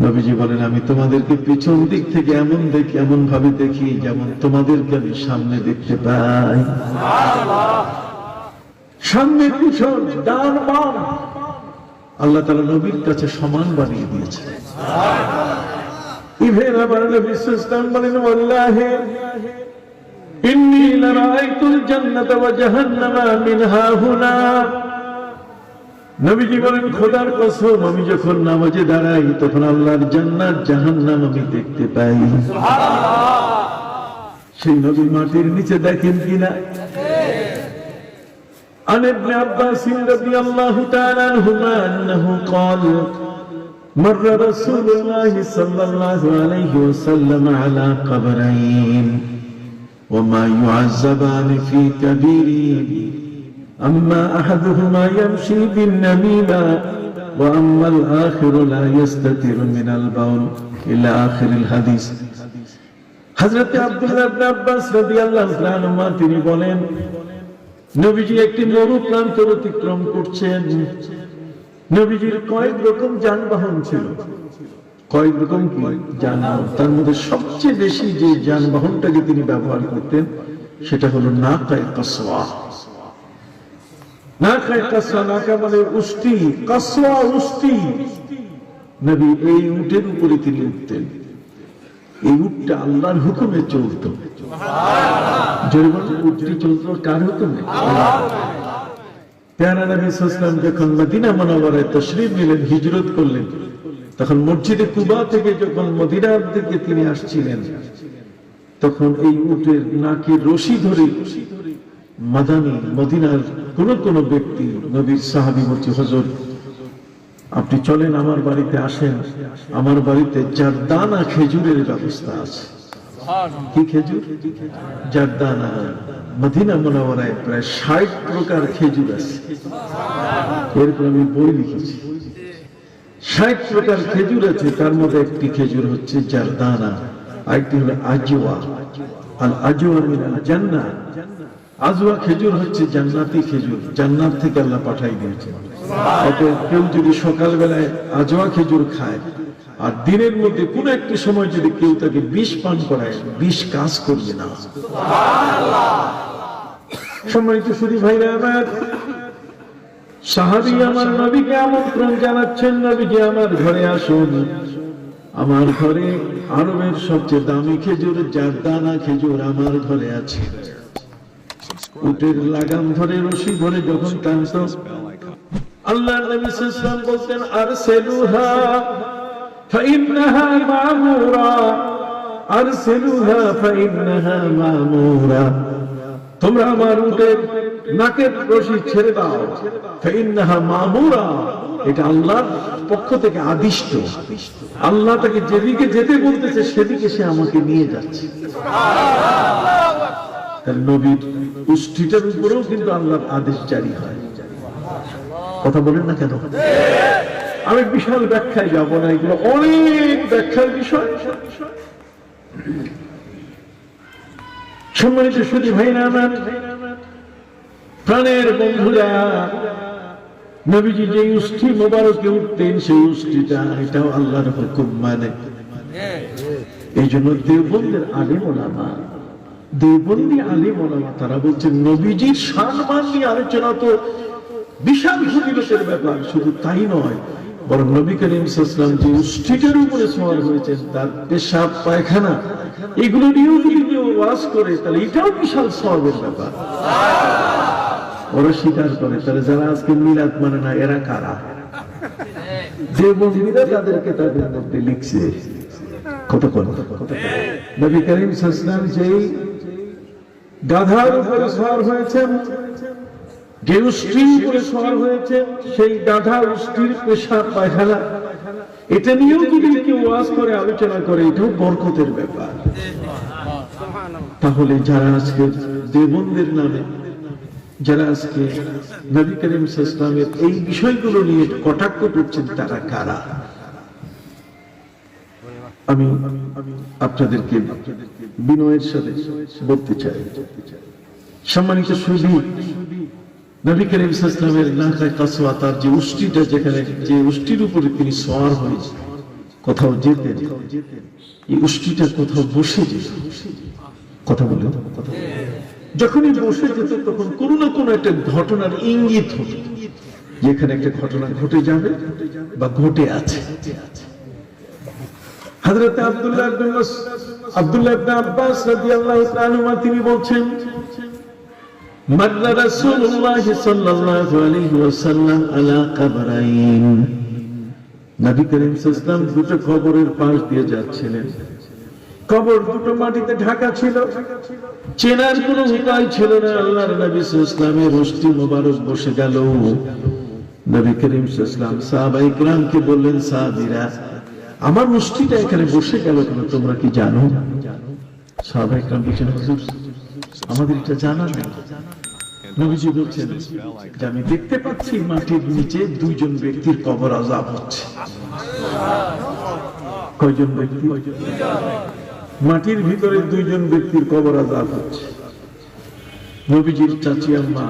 Speaker 5: নবীজি বলেন আমি তোমাদেরকে পিছন দিক থেকে এমন দেখি, এমন ভাবে দেখি যেমন তোমাদেরকে আমি সামনে দেখতে পাই। সুবহানাল্লাহ। সামনে পিছন ডান বাম আল্লাহ তাআলা নবীর কাছে সমান বানিয়ে দিয়েছে। সুবহানাল্লাহ। ইভেন আমার নবী সাল্লাল্লাহু আলাইহি ওয়াসাল্লাম বলেন ওয়াল্লাহি ইন্নী লারাআইতুল জান্নাতা ওয়া জাহান্নামা মিন হাহুনা। নবীজি বলেন খোদার কসম আমি যখন নামাজে দাঁড়াই তখন আল্লাহর জান্নাত জাহান্নাম আমি দেখতে পাই। সুবহানাল্লাহ। সেই নবী মাটির নিচে দেখেন কিনা? عن ابن عباس رضي الله تعالى عنهما أنه قال مر رسول الله صلى الله عليه وسلم على قبرين وما يعذبان في كبير أما أحدهما يمشي بالنميمة وأما الآخر لا يستتر من البول إلى آخر الحديث. حضرت আব্দুল্লাহ ইবনে আব্বাস রাদিয়াল্লাহু আনহুমা তিনি বলেন, নবীজি একটি মরু প্রান্ত অতিক্রম করছেন। নবীজির কয়েক রকম যানবাহন ছিল, কয়েক রকম কি যানবাহন। তার মধ্যে সবচেয়ে বেশি যে যানবাহনটাকে তিনি ব্যবহার করতেন সেটা হলো নাকায়ে কাসওয়া। নাকায়ে কাসওয়া, নাকা মানে উষ্টি, কাসওয়া উষ্টি। নবী এই উটের উপরে তিনি উঠতেন। এই উটটা আল্লাহর হুকুমে চলতো। উটটি চলতো কার হুকুমে? প্যারা নবী সাল্লাল্লাহু আলাইহি ওয়াসাল্লাম যখন মদিনা মুনাওয়ারায় তাশরীফ নিলেন, হিজরত করলেন, তখন মসজিদে কুবা থেকে যখন মদিনার দিকে তিনি আসছিলেন, তখন এই উটের নাকের রশি ধরে মাদানী মদিনার কোন কোন ব্যক্তি নবীর সাহাবী বলছে, হুজুর আপনি চলেন আমার বাড়িতে আসেন, আমার বাড়িতে জারদানা খেজুরের ব্যবস্থা আছে। কি খেজুর? জারদানা। মদিনা মুনাওয়ারায় প্রায় 60 প্রকার খেজুর আছে। এরপর আমি বই লিখেছি, 60 প্রকার খেজুর আছে, তার মধ্যে একটি খেজুর হচ্ছে জারদানা, আরেকটি হলো আজওয়া। আল আজওয়া মিনাল জান্নাহ। আজওয়া খেজুর হচ্ছে জান্নাতি খেজুর, জান্নাত থেকে আল্লাহ পাঠাই দিয়েছেন। কেউ যদি সকালবেলায় আজওয়া খেজুর খায় আর দিনের মধ্যে কোন একটি সময় যদি কেউ তাকে বিষ পান করায়, বিষ কাজ করবে না। সম্মানিত সুধী ভাইরা আমার, সাহাবী আমার নবীকে আমন্ত্রণ জানাচ্ছেন, নবীজি আমার ঘরে আসুন। আমার ঘরে আরবের সবচেয়ে দামি খেজুর জারদানা খেজুর আমার ঘরে আছে। উটের লাগাম ধরে রশি ধরে যখন টানত, আল্লাহর নবী সাল্লাল্লাহু আলাইহি ওয়াসাল্লাম বলতেন, আরসিলুহা ফাইন্নাহা মামুরা, আরসিলুহা ফাইন্নাহা মামুরা। তোমরা আমার উটের নাকের রশি ছেড়ে দাও, ফাইন্নাহা মামুরা, এটা আল্লাহর পক্ষ থেকে আদিষ্ট। আল্লাহ তাকে যেদিকে যেতে বলতেছে সেদিকে সে আমাকে নিয়ে যাচ্ছে। তার নবীর উষ্ঠিটার উপরেও কিন্তু আল্লাহর আদেশ জারি হয়। কথা বলেন না কেন? আমি বিশাল ব্যাখ্যায় যাব না, এগুলো অনেক ব্যাখ্যার বিষয়। সম্মানিত সুধী ভাইরা আমার, প্রাণের বন্ধুরা, নবীজি যে উষ্ঠি মোবারকে উঠতেন সেই উষ্ঠিটা এটাও আল্লাহর হুকুম মানে। এই জন্য দেওবন্দের আলেম ওলামা, দেওবন্দি আলেম ওলামা তারা বলছেন নবীজির সম্মান নিয়ে আলোচনা তো বিশাল ফজিলতের ব্যাপার। শুধু তাই নয়, বরং নবী করিম সাল্লাল্লাহু আলাইহি ওয়াসাল্লাম যে উষ্ঠিটার উপরে সওয়ার হয়েছেন, তার পেশাব পায়খানা এগুলো নিয়েও যদি কেউ ওয়াজ করে তাহলে এটাও বিশাল সওয়াবের ব্যাপার। ওরা স্বীকার করে, তাহলে যারা আজকে মিলাদ মানে না এরা কারা? দেওবন্দিরা তাদেরকে তাদের মধ্যে লিখছে। কত নবী করিম সাল্লাল্লাহু আলাইহি ওয়াসাল্লাম যেই গাধার উপরে সওয়ার হয়েছেন, যে উষ্ঠির উপরে সওয়ার হয়েছে, সেই গাধা উষ্ঠির পেশাব পায়খানা এটা নিয়েও যদি কেউ ওয়াজ করে আলোচনা করে, এটাও বরকতের ব্যাপার। তাহলে যারা আজকে দেওবন্দের নামে, যারা আজকে নবী করিম সাল্লাল্লাহু আলাইহি ওয়াসাল্লামের এই বিষয়গুলো নিয়ে কটাক্ষ করছেন, তারা কারা? আমি আপনাদেরকে বিনয়ের সাথে বলতে চাই, সম্মানিত সুধী, নবী করিম সাল্লাল্লাহু আলাইহি ওয়াসাল্লামের নাকায়ে কাসওয়া, তার যে উষ্ঠিটা, যেখানে যে উষ্ঠির উপরে তিনি সওয়ার হয়ে কোথাও যেতেন, এই উষ্ঠিটা কোথাও বসে যেত। কথা বলে যখনই বসে যেত তখন কোনো না কোনো একটা ঘটনার ইঙ্গিত হতো, যেখানে একটা ঘটনা ঘটে যাবে বা ঘটে আছে। হযরত আব্দুল্লাহ ইবনে আব্বাস রাদিয়াল্লাহু তাআলা আনহু তিনি বলছেন, মাররা রাসূলুল্লাহ সাল্লাল্লাহু আলাইহি ওয়াসাল্লাম আলা কবরাইন। নবী করিম সাল্লাল্লাহু আলাইহি ওয়াসাল্লাম দুটো কবরের পাশ দিয়ে যাচ্ছিলেন। কবর দুটো মাটিতে ঢাকা ছিল, চেনার কোনো উপায় ছিল না। আল্লাহর নবী সাল্লাল্লাহু আলাইহি ওয়াসাল্লামের মুষ্টি মোবারক বসে গেল। নবী করিম সাল্লাল্লাহু আলাইহি ওয়াসাল্লাম সাহাবায়ে কিরামকে বললেন, সাহাবীরা আমার মুষ্টিটা এখানে বসে গেল কেন, তোমরা কি জানো? সাহাবায়ে কিরাম বলছেন, হুজুর আমাদের এটা জানা নেই। নবীজি বলছেন যে আমি দেখতে পাচ্ছি মাটির নিচে দুইজন ব্যক্তির কবর আযাব হচ্ছে। কয়জন ব্যক্তি? মাটির ভিতরে দুইজন ব্যক্তির কবর আযাব হচ্ছে। নবীজির চাচি আম্মা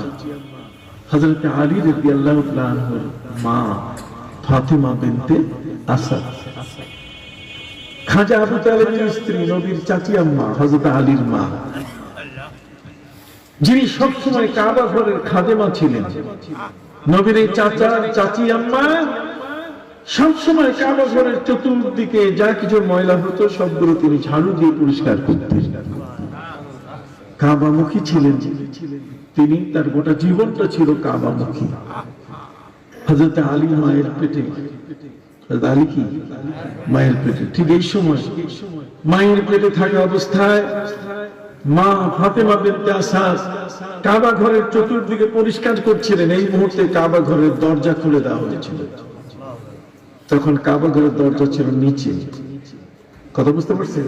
Speaker 5: হযরত আলী রাদিয়াল্লাহু তাআলা আনহুর মা ফাতিমা বিনতে আসাদ, খাজা আবু তালেবের স্ত্রী, নবীর চাচি আম্মা হযরত আলীর মা, যিনি সবসময় কাবা ঘরের খাদেমা ছিলেন। নবীর এই চাচা চাচি আম্মা সবসময় কাবা ঘরের চতুর্দিকে যা কিছু ময়লা হতো সবগুলো তিনি ঝাড়ু দিয়ে পরিষ্কার করতেন। কাবামুখী ছিলেন তিনি, তার গোটা জীবনটা ছিল কাবামুখী। হযরত আলী মায়ের পেটে, হযরত আলী কি মায়ের পেটে, ঠিক এই সময় মায়ের পেটে থাকা অবস্থায় মা ফাতেমা বিনতে আসাদ কাবা ঘরের চতুর্দিকে পরিষ্কার করছিলেন। এই মুহূর্তে কাবা ঘরের দরজা খুলে দেওয়া হয়েছিল। তখন কাবা ঘরের দরজা ছিল নিচে, কথা বুঝতে পারছেন?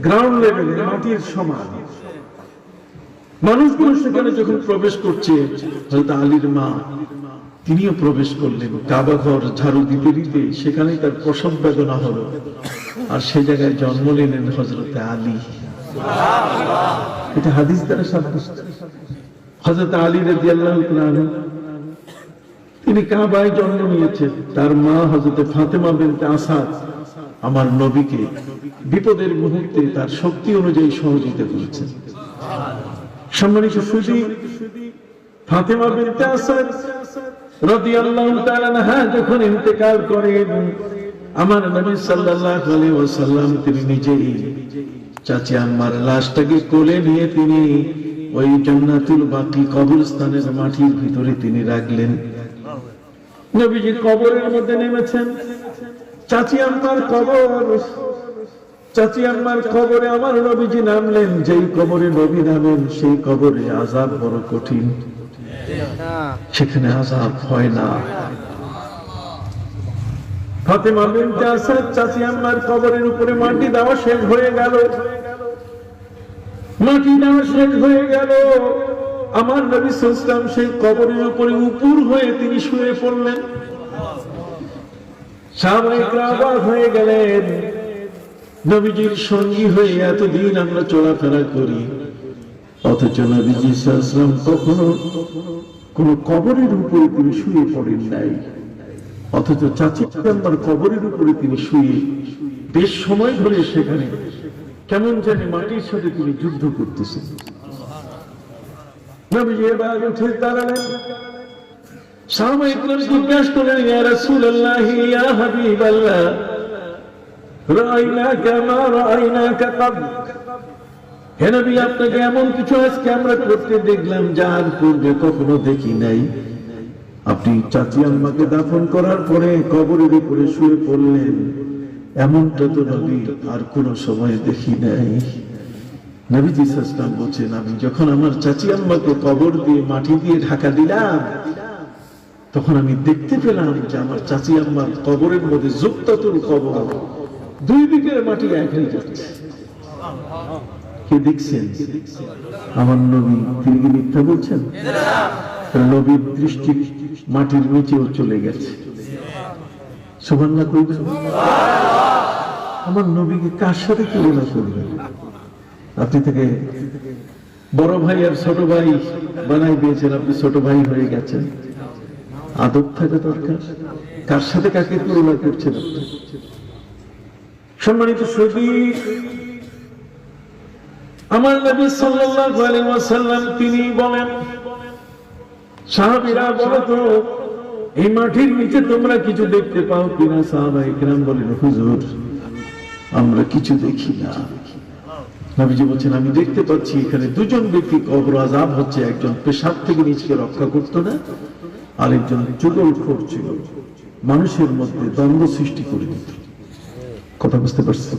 Speaker 5: গ্রাউন্ড লেভেলে, মাটির সমান। মানুষগুলো সেখানে যখন প্রবেশ করছে, হযরত আলীর মা তিনিও প্রবেশ করলেন। কাবা ঘর ঝাড়ু দিতে দিতে সেখানে তার প্রসব বেদনা হলো, আর সে জায়গায় জন্ম নিলেন হযরত আলী। এটা হাদিস দ্বারা সাব্যস্ত। হযরত আলী রাদিয়াল্লাহু তাআলা আনহু তিনি কাবায় জন্ম নিয়েছেন। তার মা হযরত ফাতেমা বিনতে আসাদ আমার নবীকে বিপদের মুহূর্তে তার শক্তি অনুযায়ী সহযোগিতা করেছেন। সম্মানিত সুধী, ফাতেমা বিনতে আসাদ রাদিয়াল্লাহু তাআলা আনহা যখন ইন্তেকাল করেন, আমার নবী সাল্লাল্লাহু আলাইহি ওয়াসাল্লাম তিনি নিজেই চাচি আম্মার লাশটাকে কোলে নিয়ে তিনি ওই জান্নাতুল বাকি কবরস্থানের মাটির ভিতরে তিনি রাখলেন। নবীজি কবরের মধ্যে নেমেছেন। চাচি আম্মার কবর, চাচি আম্মার কবরে আমার নবীজি নামলেন। যেই কবরে নবী নামেন সেই কবরে আযাব বড় কঠিন, সেখানে আযাব হয় না। ফাতেমা বিনতে আসাদ চাচি আম্মার কবরের উপরে মাটি দেওয়া শেষ হয়ে গেল। মাটি দেওয়া শেষ হয়ে গেল, আমার নবী সাল্লাল্লাহু আলাইহি ওয়াসাল্লাম সেই কবরের উপরে উপর হয়ে তিনি শুয়ে পড়লেন। সাহাবায়ে কেরাম হয়ে গেলেন। নবীজির সঙ্গী হয়ে এতদিন আমরা চলাফেরা করি, অথচ নবীজি সাল্লাল্লাহু আলাইহি ওয়াসাল্লাম কখনো কোন কবরের উপরে তিনি শুয়ে পড়েন নাই। অথচ চাচি আম্মার কবরের উপরে তিনি শুয়ে বেশ সময় ধরে সেখানে কেমন জানি মাটির সাথে তিনি যুদ্ধ করতেছেন। নবীজি এবার উঠে দাঁড়ালেন। সাহাবায়ে কেরাম জিজ্ঞাসা করলেন, ইয়া রাসূলুল্লাহ, ইয়া হাবিবাল্লাহ, রাআইনাকা মা রাআইনাকা ক্বাব। হে নবী, আপনাকে এমন কিছু আজকে আমরা করতে দেখলাম যা আর পূর্বে কখনো দেখি নাই। আপনি চাচি আম্মাকে দাফন করার পরে কবরের উপরে শুয়ে পড়লেন, এমনটা তো নবী আর কোন সময় দেখি নাই। নবীজি সাল্লাল্লাহু আলাইহি ওয়াসাল্লাম বলেন, আমি যখন আমার চাচি আম্মাকে কবর দিয়ে মাটি দিয়ে ঢাকা দিলাম, তখন আমি দেখতে পেলাম যে আমার চাচি আম্মার কবরের মধ্যে যুক্তাতুল কবর, দুই দিকের মাটি এক হয়ে যাচ্ছে। কে দেখছেন? আমার নবী। তিনি কি মিথ্যা বলছেন? নবীর দৃষ্টি মাটির নিচেও চলে গেছে। সুবহানাল্লাহ কইবেন? আমার নবীকে কার সাথে তুলনা করবেন? আপনি থেকে বড় ভাই আর ছোট ভাই বানাই দিয়েছেন, আপনি ছোট ভাই হয়ে গেছেন। আদব থাকা দরকার। কার সাথে কাকে তুলনা করছেন আপনি? সম্মানিত সুধী, আমার নবী সাল্লাল্লাহু আলাইহি ওয়াসাল্লাম তিনি বলেন, সাহাবীরা বলো তো এই মাটির নিচে তোমরা কিছু দেখতে পাও কিনা? সাহাবায়ে কেরাম বলেন, হুজুর আমরা কিছু দেখি না। নবীজি বলেন, আমি দেখতে পাচ্ছি এখানে দুজন ব্যক্তি কবর আযাব হচ্ছে। একজন পেশাব থেকে নিজেকে রক্ষা করতো না, আরেকজন চুগলখোর ছিল, মানুষের মধ্যে দ্বন্দ্ব সৃষ্টি করে দিত। কথা বুঝতে পারছেন?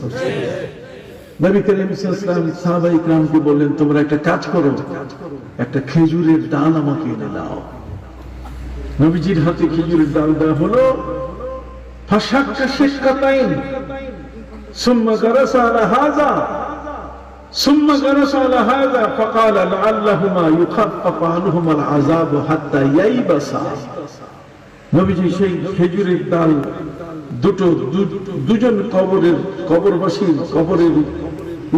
Speaker 5: নবী করিম সাল্লাল্লাহু আলাইহি ওয়াসাল্লাম সাহাবায়ে কিরামকে বললেন, তোমরা একটা কাজ করো, একটা খেজুরের ডাল আমাকে এনে দাও। নবীজির হাতে খেজুরের ডাল দেওয়া হলো। ফাশাক্কা শিক্কাতাইন সুম্মা গারাসা আলা হাযা সুম্মা গারাসা আলা হাযা ফাকালা লাআল্লাহুমা ইউখাফফাফু আনহুমা আল-আযাব হাত্তা ইয়াইবাসা। নবীজি সেই খেজুরের ডাল দুজন কবরবাসীর কবরের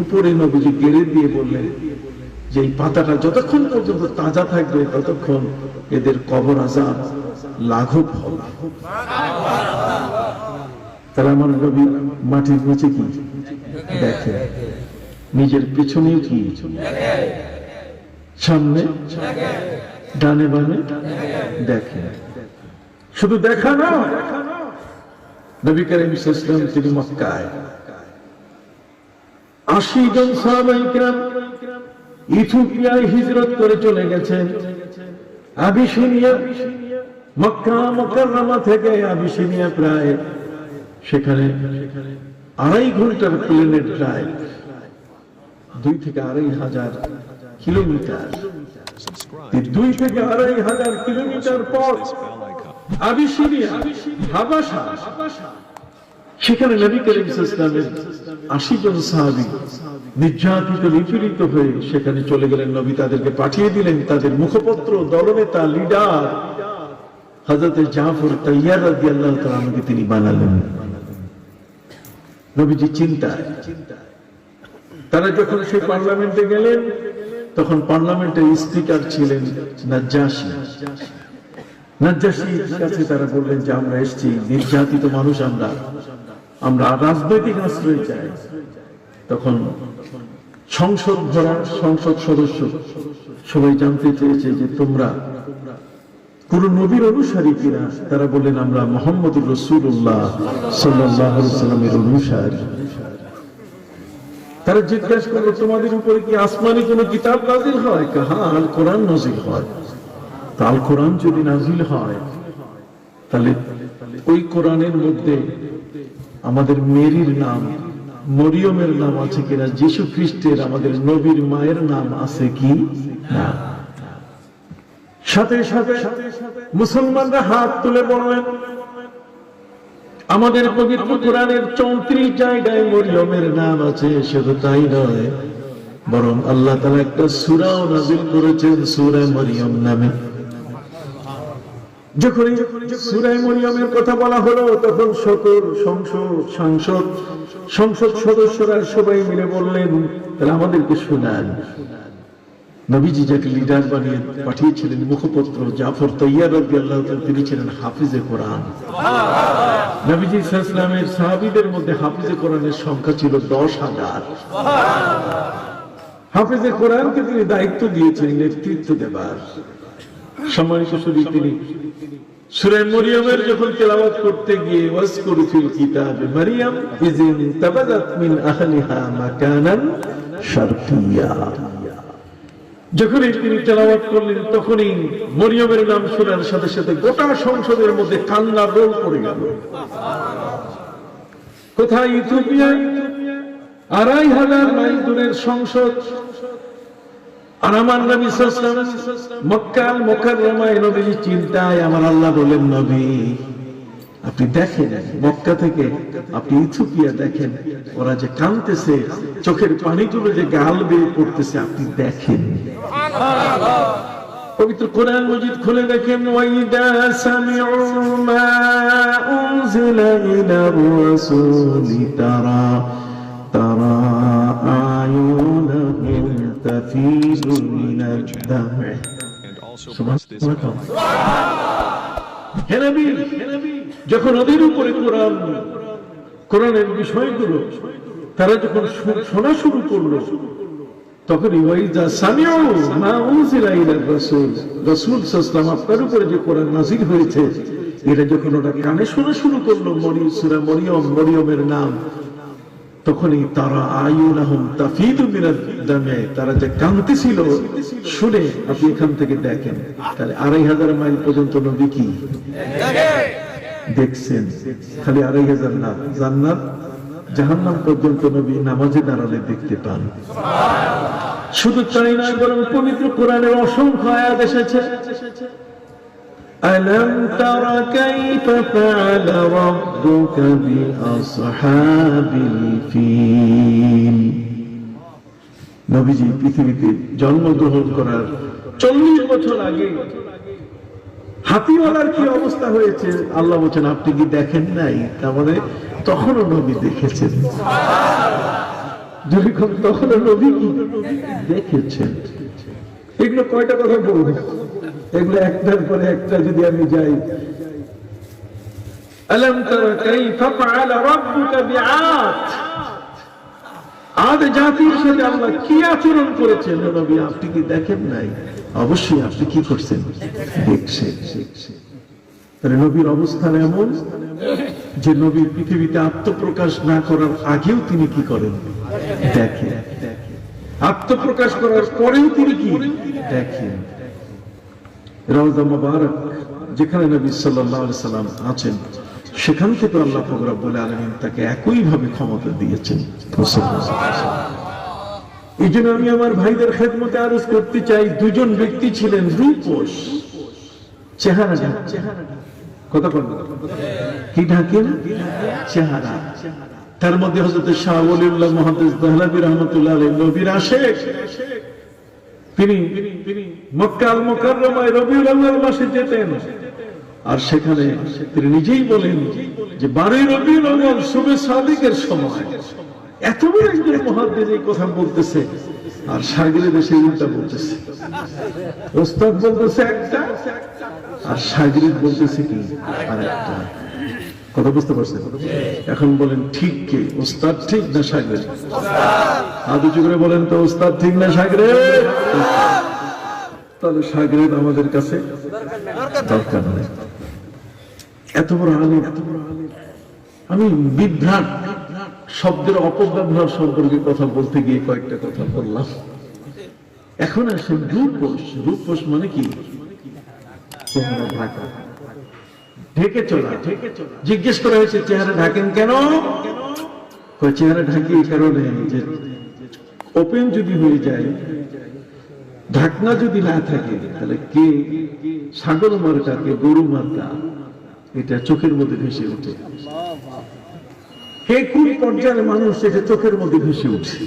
Speaker 5: উপরে নবীজি গেড়ে দিয়ে বললেন যে এই পাতাটা যতক্ষণ পর্যন্ত তাজা থাকবে ততক্ষণ এদের কবর আযাব লাঘব হবে। তারা আমার নবী মাটির নিচে কি দেখে, নিজের পিছনে কি, সামনে ডানে বামে দেখে। শুধু দেখা না, নবী করিম সাল্লাল্লাহু আলাইহি ওয়াসাল্লাম তিনি মক্কায় 80 জন সাহাবায়ে কিরাম ইথিওপিয়ায় হিজরত করে চলে গেছেন। আবিসিনিয়া, মক্কা মুকাররমা থেকে আবিসিনিয়া প্রায় সেখানে 2.5 ঘন্টার প্লেনের ড্রাইভ, 2 থেকে 2,500 কিলোমিটার। 2 থেকে 2,500 কিলোমিটার পর আবিসিনিয়া, হাবাসা, সেখানে নবী করিম সাল্লাল্লাহু আলাইহি ওয়াসাল্লামের 80 জন সাহাবী নির্যাতিত নিপীড়িত হয়ে সেখানে চলে গেলেন। নবী তাদেরকে পাঠিয়ে দিলেন, তাদের মুখপত্র, দলনেতা, লিডার হযরত জাফর তাইয়ার রাদিয়াল্লাহু তাআলা আনহুকে তিনি বানালেন। নবীজি চিন্তায়, তারা যখন সেই পার্লামেন্টে গেলেন তখন পার্লামেন্টের স্পিকার ছিলেন নাজ্জাশী। নাজ্জাশীর কাছে তারা বললেন যে আমরা এসেছি, নির্যাতিত মানুষ, আমরা রাজনৈতিক আশ্রয় চাই। তখন সংসদ সদস্য সবাই জানতে চেয়েছে যে তোমরা কোন নবীর অনুসারী কিনা। তারা বললেন আমরা মুহাম্মদুর রাসূলুল্লাহ সাল্লাল্লাহু আলাইহি ওয়াসাল্লামের অনুসারী। তারা জিজ্ঞাসা করলো তোমাদের উপরে কি আসমানি কোন কিতাব নাযিল হয়? হ্যাঁ, আল কোরআন নাযিল হয়। আল কোরআন যদি নাযিল হয় তাহলে ওই কোরআনের মধ্যে আমাদের মেরির নাম, মরিয়মের নাম আছে কিনা, যীশু খ্রিস্টের আমাদের নবীর মায়ের নাম আছে কি না। সাথে সাথে মুসলমানরা হাত তুলে বললেন আমাদের পবিত্র কোরআনের 34 জায়গায় মরিয়মের নাম আছে। শুধু তাই নয়, বরং আল্লাহ তাআলা একটা সূরাও নাযিল করেছেন সূরা মরিয়ম নামে। যখন সূরা মরিয়মের কথা বলা হলো তখন সকল সংসদ সদস্যরা সবাই মিলে বললেন তাহলে আমাদেরকে শোনান। নবীজি যাকে লিডার বানিয়ে পাঠিয়েছিলেন, মুখপত্র জাফর তাইয়ার রাদিয়াল্লাহু তাআলা, তিনি ছিলেন হাফিজে কোরআন। নবীজি সাল্লাল্লাহু আলাইহি ওয়াসাল্লামের সাহাবীদের মধ্যে হাফিজে কোরআনের সংখ্যা ছিল 10,000। হাফিজে কোরআনকে তিনি দায়িত্ব দিয়েছেন নেতৃত্ব দেবার। সম্মানিত শুধু তিনি সূরা মরিয়মের যখন তেলাওয়াত করতে গিয়ে ওয়াজকুরু ফিল কিতাবে মারইয়াম ইযিন তাবাযাত মিন আহলিহা মাকানান শারকিয়্যা, যখনই তিনি তেলাওয়াত করলেন তখনই মরিয়মের নাম শোনার সাথে সাথে গোটা সংসদের মধ্যে কান্নার রোল পড়ে গেল। কোথায়? ইথিওপিয়ায় 2,500 মাইল দূরের সংসদ। আর আমার নবী সাল্লাল্লাহু আলাইহি ওয়াসাল্লাম মক্কাল মুকাররমায় নবীজি চিন্তায়। আমার আল্লাহ বলেন নবী আপনি দেখেন, মক্কা থেকে আপনি ইথিওপিয়া দেখেন, ওরা যে কাঁদতেছে, চোখের পানিগুলো যে গাল বেয়ে পড়তেছে, আপনি দেখেন। পবিত্র কোরআন মাজিদ খুলে দেখেন, ওয়াইদা সামিউ মা উনজিলা ইলার রাসূলি তারা আয়ুনাহুম তাফিদু মিনাদ দাম'i। হে নবী, যখন ওদের উপরে কোরআনের বিষয়গুলো তারা যখন শোনা শুরু করলো তখন ওয়াইদা সামিউ মা উনজিলা ইলার রাসূল, রাসূল সাল্লাল্লাহু আলাইহি ওয়াসাল্লাম আপনার উপরে যে কোরআন নাযিল হয়েছে এটা যখন ওরা কানে শোনা শুরু করলো, সূরা মরিয়মের নাম, তখনই তারা আয়ুনাহুম তাফিদু মিনাদ দাম'i, তারা যে কাঁদতেছিল শুনে আপনি এখান থেকে দেখেন। তাহলে 2,500 মাইল পর্যন্ত নবী কি দেখছেন? খালি 2,500 না, জান্নাত জাহান্নাম পর্যন্ত নবী নামাজে দাঁড়ালে দেখতে পান। শুধু তাই নয়, বরং পবিত্র কোরআনের অসংখ্য আয়াত এসেছে। আলাম তারা কাইফা ফাআলা রাব্বুকা বিআসহাবিল ফিল। নবীজি পৃথিবীতে জন্মগ্রহণ করার 40 বছর আগে হাতিওয়ালার কি অবস্থা হয়েছে আল্লাহ বলেন আপনি কি দেখেন নাই? তার মানে তখনও নবী দেখেছেন। যখন তখনও নবী কি দেখেছেন। এগুলো কয়টা কথা বলবো, এগুলো একটার পরে একটা যদি আমি যাই। আলাম তারা কাইফা ফাআলা রাব্বুকা বিআদ। আদ জাতির সাথে আল্লাহ কি আচরণ করেছেন নবী আপনি কি দেখেন নাই? অবশ্যই আপনি কি করছেন, দেখছেন। তাহলে নবীর অবস্থান এমন যে নবী পৃথিবীতে আত্মপ্রকাশ না করার আগেও তিনি কি করেন, দেখেন। আত্মপ্রকাশ করার পরেও তিনি কি দেখেন। রওজা মুবারক যেখানে নবী সাল্লাল্লাহু আলাইহি সাল্লাম আছেন, সেখান থেকে আল্লাহ পাক রব্বুল আলামিন তাকে একই ভাবে ক্ষমতা দিয়েছেন। এই জন্য আমি আমার ভাইদের খেদমতে আরজ করতে চাই, দুজন ব্যক্তি ছিলেন রূপোস, চেহারা কথা বলবেন কি ঢাকেন, চেহারা। তার মধ্যে হযরত শাহ ওলিউল্লাহ মুহাদ্দিস দেহলভী রাহমাতুল্লাহ আলাইহি নবীর আশিক। তিনি মক্কা আল মুকাররমায় রবিউল আউয়াল মাসে যেতেন, আর সেখানে তিনি নিজেই বলেন যে 12 রবিউল আউয়াল শুবে সাদিকের সময়। এত বড় একজন মুহাদ্দিস এই কথা বলতেছে, আর শাগিরদের দেশে উল্টা বলতেছে। ওস্তাদ বলতেছে একটা, আর শাগিরদ বলতেছে কি আরেকটা। কথা বুঝতে পারছেন? এখন বলেন ঠিক কে, ওস্তাদ ঠিক না শাগিরদ? আদু করে বলেন তো, ওস্তাদ ঠিক না শাগিরদ? তাহলে শাগিরদ আমাদের কাছে দরকার নেই। এত বড় আলিম। আমি বিভ্রাট শব্দের অপব্যবহার সম্পর্কে কথা বলতে গিয়ে কয়েকটা কথা বললাম। এখন আসেন রূপোস। রূপোস মানে কি? চেহারা ঢাকা, ঢেকে চলা। জিজ্ঞেস করা হয়েছে চেহারা ঢাকেন কেন? চেহারা ঢাকি এই কারণে যে ওপেন যদি হয়ে যায়, ঢাকনা যদি না থাকে, তাহলে কে ছাগল মার্কা কে গরু মার্কা এটা চোখের মধ্যে ভেসে ওঠে। কে কোন পর্যায়ের মানুষ সেটা চোখের মধ্যে ভেসে উঠে।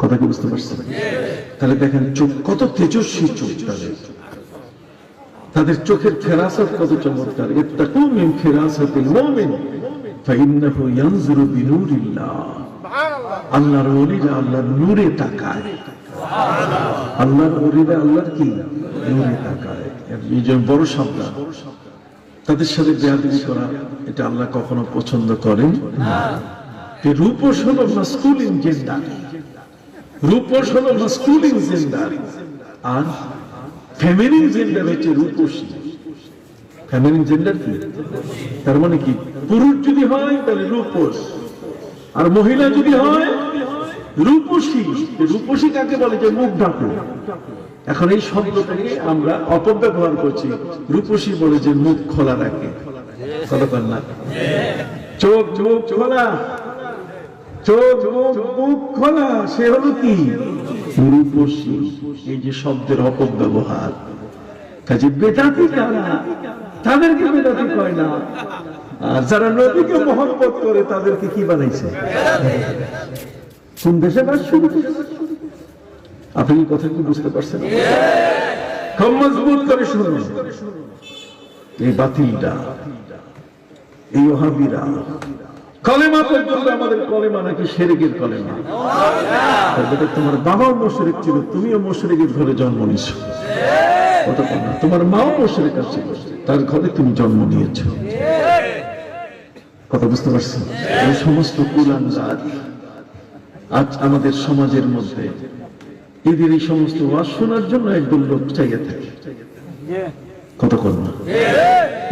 Speaker 5: কথা কি বুঝতে পারছেন? তাহলে দেখেন চোখ কত তেজস্বী চোখ, তাদের চোখের ফেরাসত কত চমৎকার। ইত্তাকু মিন ফিরাসাতিল মুমিন ফাইন্নাহু ইয়ানজুরু বিনুরিল্লাহ। আল্লাহর ওলিরা আল্লাহর নূরে তাকায়। আল্লাহর ওলিরা আল্লাহর কি নূরে তাকায়। এই যে বড় সাবধান, তাদের সাথে বেয়াদবি করা এটা আল্লাহ কখনো পছন্দ করেন না। রূপোস হলো মাসকুলিন জেন্ডার, রূপোস হলো মাসকুলিন জেন্ডার, আর ফেমিনিন জেন্ডার হচ্ছে রূপসী। ফেমিনিন জেন্ডার কি? তার মানে কি, পুরুষ যদি হয় তাহলে রূপোস, আর মহিলা যদি হয় রূপসী। রূপসী কাকে বলে? যে মুখ ঢাকো। এখন এই শব্দটাকে আমরা অপব্যবহার করছি। রূপসী বলে যে মুখ খোলা রাখে। কতক্ষণ না চোখ মুখ খোলা, চোখ মুখ খোলা, সে হলো কি রূপসী। এই যে শব্দের অপব্যবহার, কাজে বেদাতি যারা, তাদেরকে বেদাতি কয় না। আর যারা নবীকে মহব্বত করে তাদেরকে কি বানাইছে? কোন দেশে বাস শুরু? আপনি কি কথা কি বুঝতে পারছেন? খুব মজবুত করে শুনুন। এই বাতিলটা, এই ওহাবিরা কলেমা পর্যন্ত, আমাদের কলেমা নাকি শিরকের কলেমা। তোমার বাবাও মুশরিক ছিল, তুমিও মুশরিকের ঘরে জন্ম নিয়েছো। তোমার মাও মুশরিক ছিল, তার ঘরে তুমি জন্ম নিয়েছো। কথা বুঝতে পারছেন? এই সমস্ত কুলাঙ্গার আজ আমাদের সমাজের মধ্যে, এদের এই সমস্ত ওয়াজ শোনার জন্য একদল লোক চাইয়া থাকে। কতক্ষণ না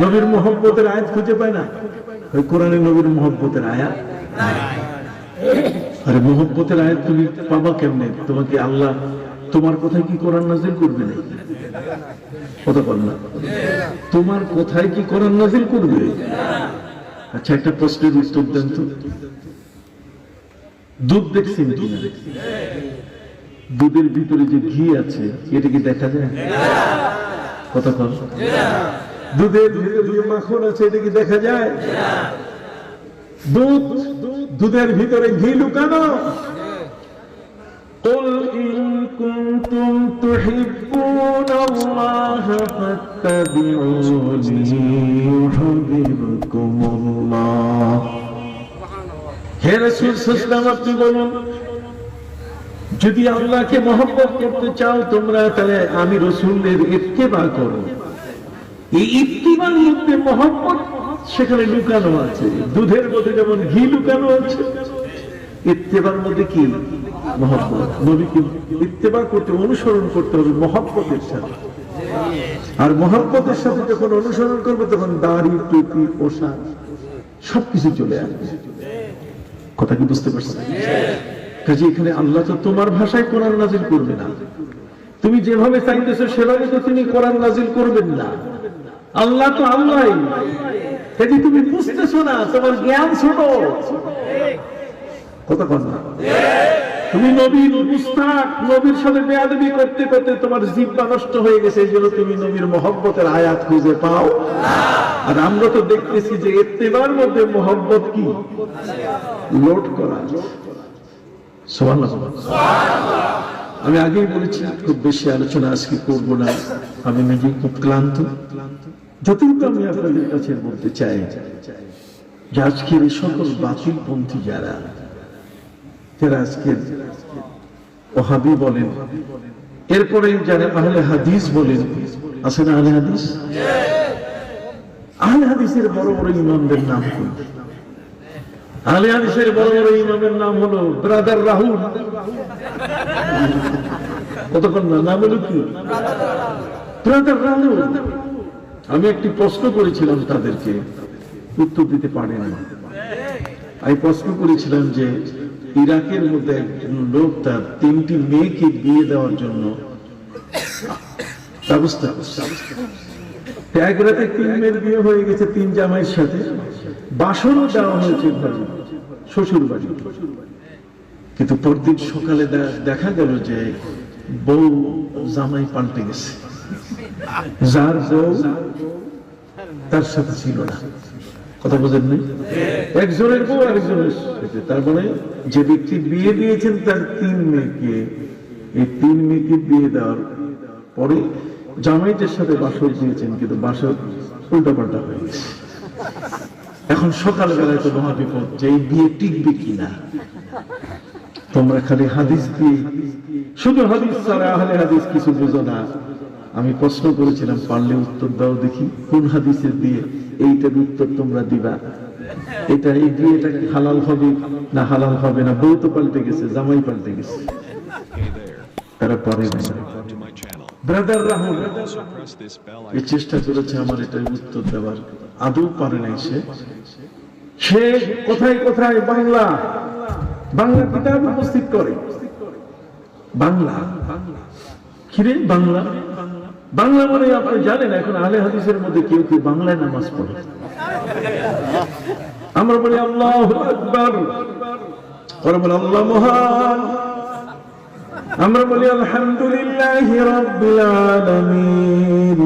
Speaker 5: নবীর মুহাব্বতের আয়াত খুঁজে পায় না। ওই কোরআনে নবীর মুহাব্বতের আয়াত। আরে মুহাব্বতের আয়াত তুমি পাবা কেমনে? তোমাকে আল্লাহ তোমার কোথায় কি কোরআন নাযিল করবে না? কতক্ষণ না তোমার কোথায় কি কোরআন নাযিল করবে? আচ্ছা, একটা প্রশ্নের উত্তর দেন তো। দুধ দেখছেন কিনা? দুধের ভিতরে যে ঘি আছে এটা কি দেখা যায়? কতক্ষণ? দুধের ভিতরে যে মাখন আছে এটা কি দেখা যায়? দুধের ভিতরে ঘি লুকানো। قل إن كنتم تحبون الله فاتبعوني يحببكم الله। হে রাসূল সাল্লাল্লাহু আলাইহি আপনি বলুন, যদি আল্লাহকে মহব্বত করতে চাও তোমরা, তাহলে আমি রাসূলের ইত্তেবা করো। এই ইত্তেবার মধ্যে মহব্বত সেখানে লুকানো আছে। দুধের মধ্যে যেমন ঘি লুকানো আছে, ইত্তেবার মধ্যে কি? মহব্বত। নবীকে ইত্তেবা করতে, অনুসরণ করতে হবে মহব্বতের সাথে। আর মহব্বতের সাথে যখন অনুসরণ করবে তখন দাড়ি, টুপি, পোশাক সবকিছু চলে আসবে। কথা কি বুঝতে পারছেন? কাজে এখানে আল্লাহ তো তোমার ভাষায় কোরআন নাজিল করবে না। তুমি যেভাবে চাইতেছো সেভাবে তো তিনি কোরআন নাজিল করবেন না। আল্লাহ তো আল্লাহই। কাজে তুমি বুঝতেছো না, তোমার জ্ঞান ছোট। কথা বল না। তুমি নবীর মুস্তাক, নবীর সাথে বেয়াদবি করতে করতে তোমার জিহ্বা নষ্ট হয়ে গেছে, এই জন্য তুমি নবীর মহব্বতের আয়াত খুঁজে পাও। আর আমরা তো দেখতেছি যে ইত্তেবার মধ্যে মহব্বত কি লোড করা। সুবহানাল্লাহ। আমি আগেই বলেছি খুব বেশি আলোচনা আজকে করব না, আমি নিজে খুব ক্লান্ত। যতটুকু আমি আপনাদের কাছে বলতে চাই যে আজকের এই সকল বাতিলপন্থী যারা আজকের ওহাবি বলেন, এরপরে যারা আহলে হাদিস বলেন, আছে না আহলে হাদিস? আহলে হাদিসের বড় বড় ইমামদের নাম কি? আহলে হাদিসের বড় বড় ইমামের নাম হলো ব্রাদার রাহুল। কতক্ষণ নাম হলো কি? ব্রাদার রাহুল। আমি একটি প্রশ্ন করেছিলাম তাদেরকে, উত্তর দিতে পারে না। আমি প্রশ্ন করেছিলাম যে ইরাকের মধ্যে একজন লোক তার 3টি মেয়েকে বিয়ে দেওয়ার জন্য ব্যবস্থা করছে। এক রাতে 3 মেয়ের বিয়ে হয়ে গেছে 3 জামাইয়ের সাথে। বাসনও দেওয়া হয়েছে ঘরে, শ্বশুর বাড়ি। কিন্তু পরদিন সকালে দেখা গেল যে বউ জামাই পাল্টে গেছে। যার বউ তার সাথে ছিল না। কথা বোঝেন নাই? একজনের বউ আরেকজনের সাথে। তার মানে যে ব্যক্তি বিয়ে দিয়েছেন তার 3 মেয়েকে, এই 3 মেয়েকে বিয়ে দেওয়ার পরে জামাইদের সাথে বাসর দিয়েছেন, কিন্তু বাসর উল্টাপাল্টা হয়ে গেছে। এখন সকালবেলায় তো মহাবিপদ যে এই বিয়ে টিকবে কিনা। তোমরা খালি হাদিস দিয়ে, শুধু হাদিস ছাড়া আহলে হাদিস কিছু বুঝো না। আমি প্রশ্ন করেছিলাম, পারলে উত্তর দাও দেখি, কোন হাদিসের দিয়ে এইটার উত্তর তোমরা দিবা। এটা এই বিয়েটা হালাল হবে না হালাল হবে না? বউ তো পাল্টে গেছে, জামাই পাল্টে গেছে। তারা পরে ব্রাদার রাহুল এই চেষ্টা করেছে আমার এটার উত্তর দেওয়ার, আদৌ পারে নাই। সে কোথায় কোথায় বাংলা কিতাব উপস্থিত করে। বাংলা কিরে বাংলা বাংলা মানে আপনি জানেন এখন আহলে হাদিসের মধ্যে কেউ কেউ বাংলায় নামাজ পড়ে। আমরা বলি আল্লাহু আকবার, ওরা বলে আল্লাহ মহান। আমরা বলি আলহামদুলিল্লাহি রাব্বিল আলামিন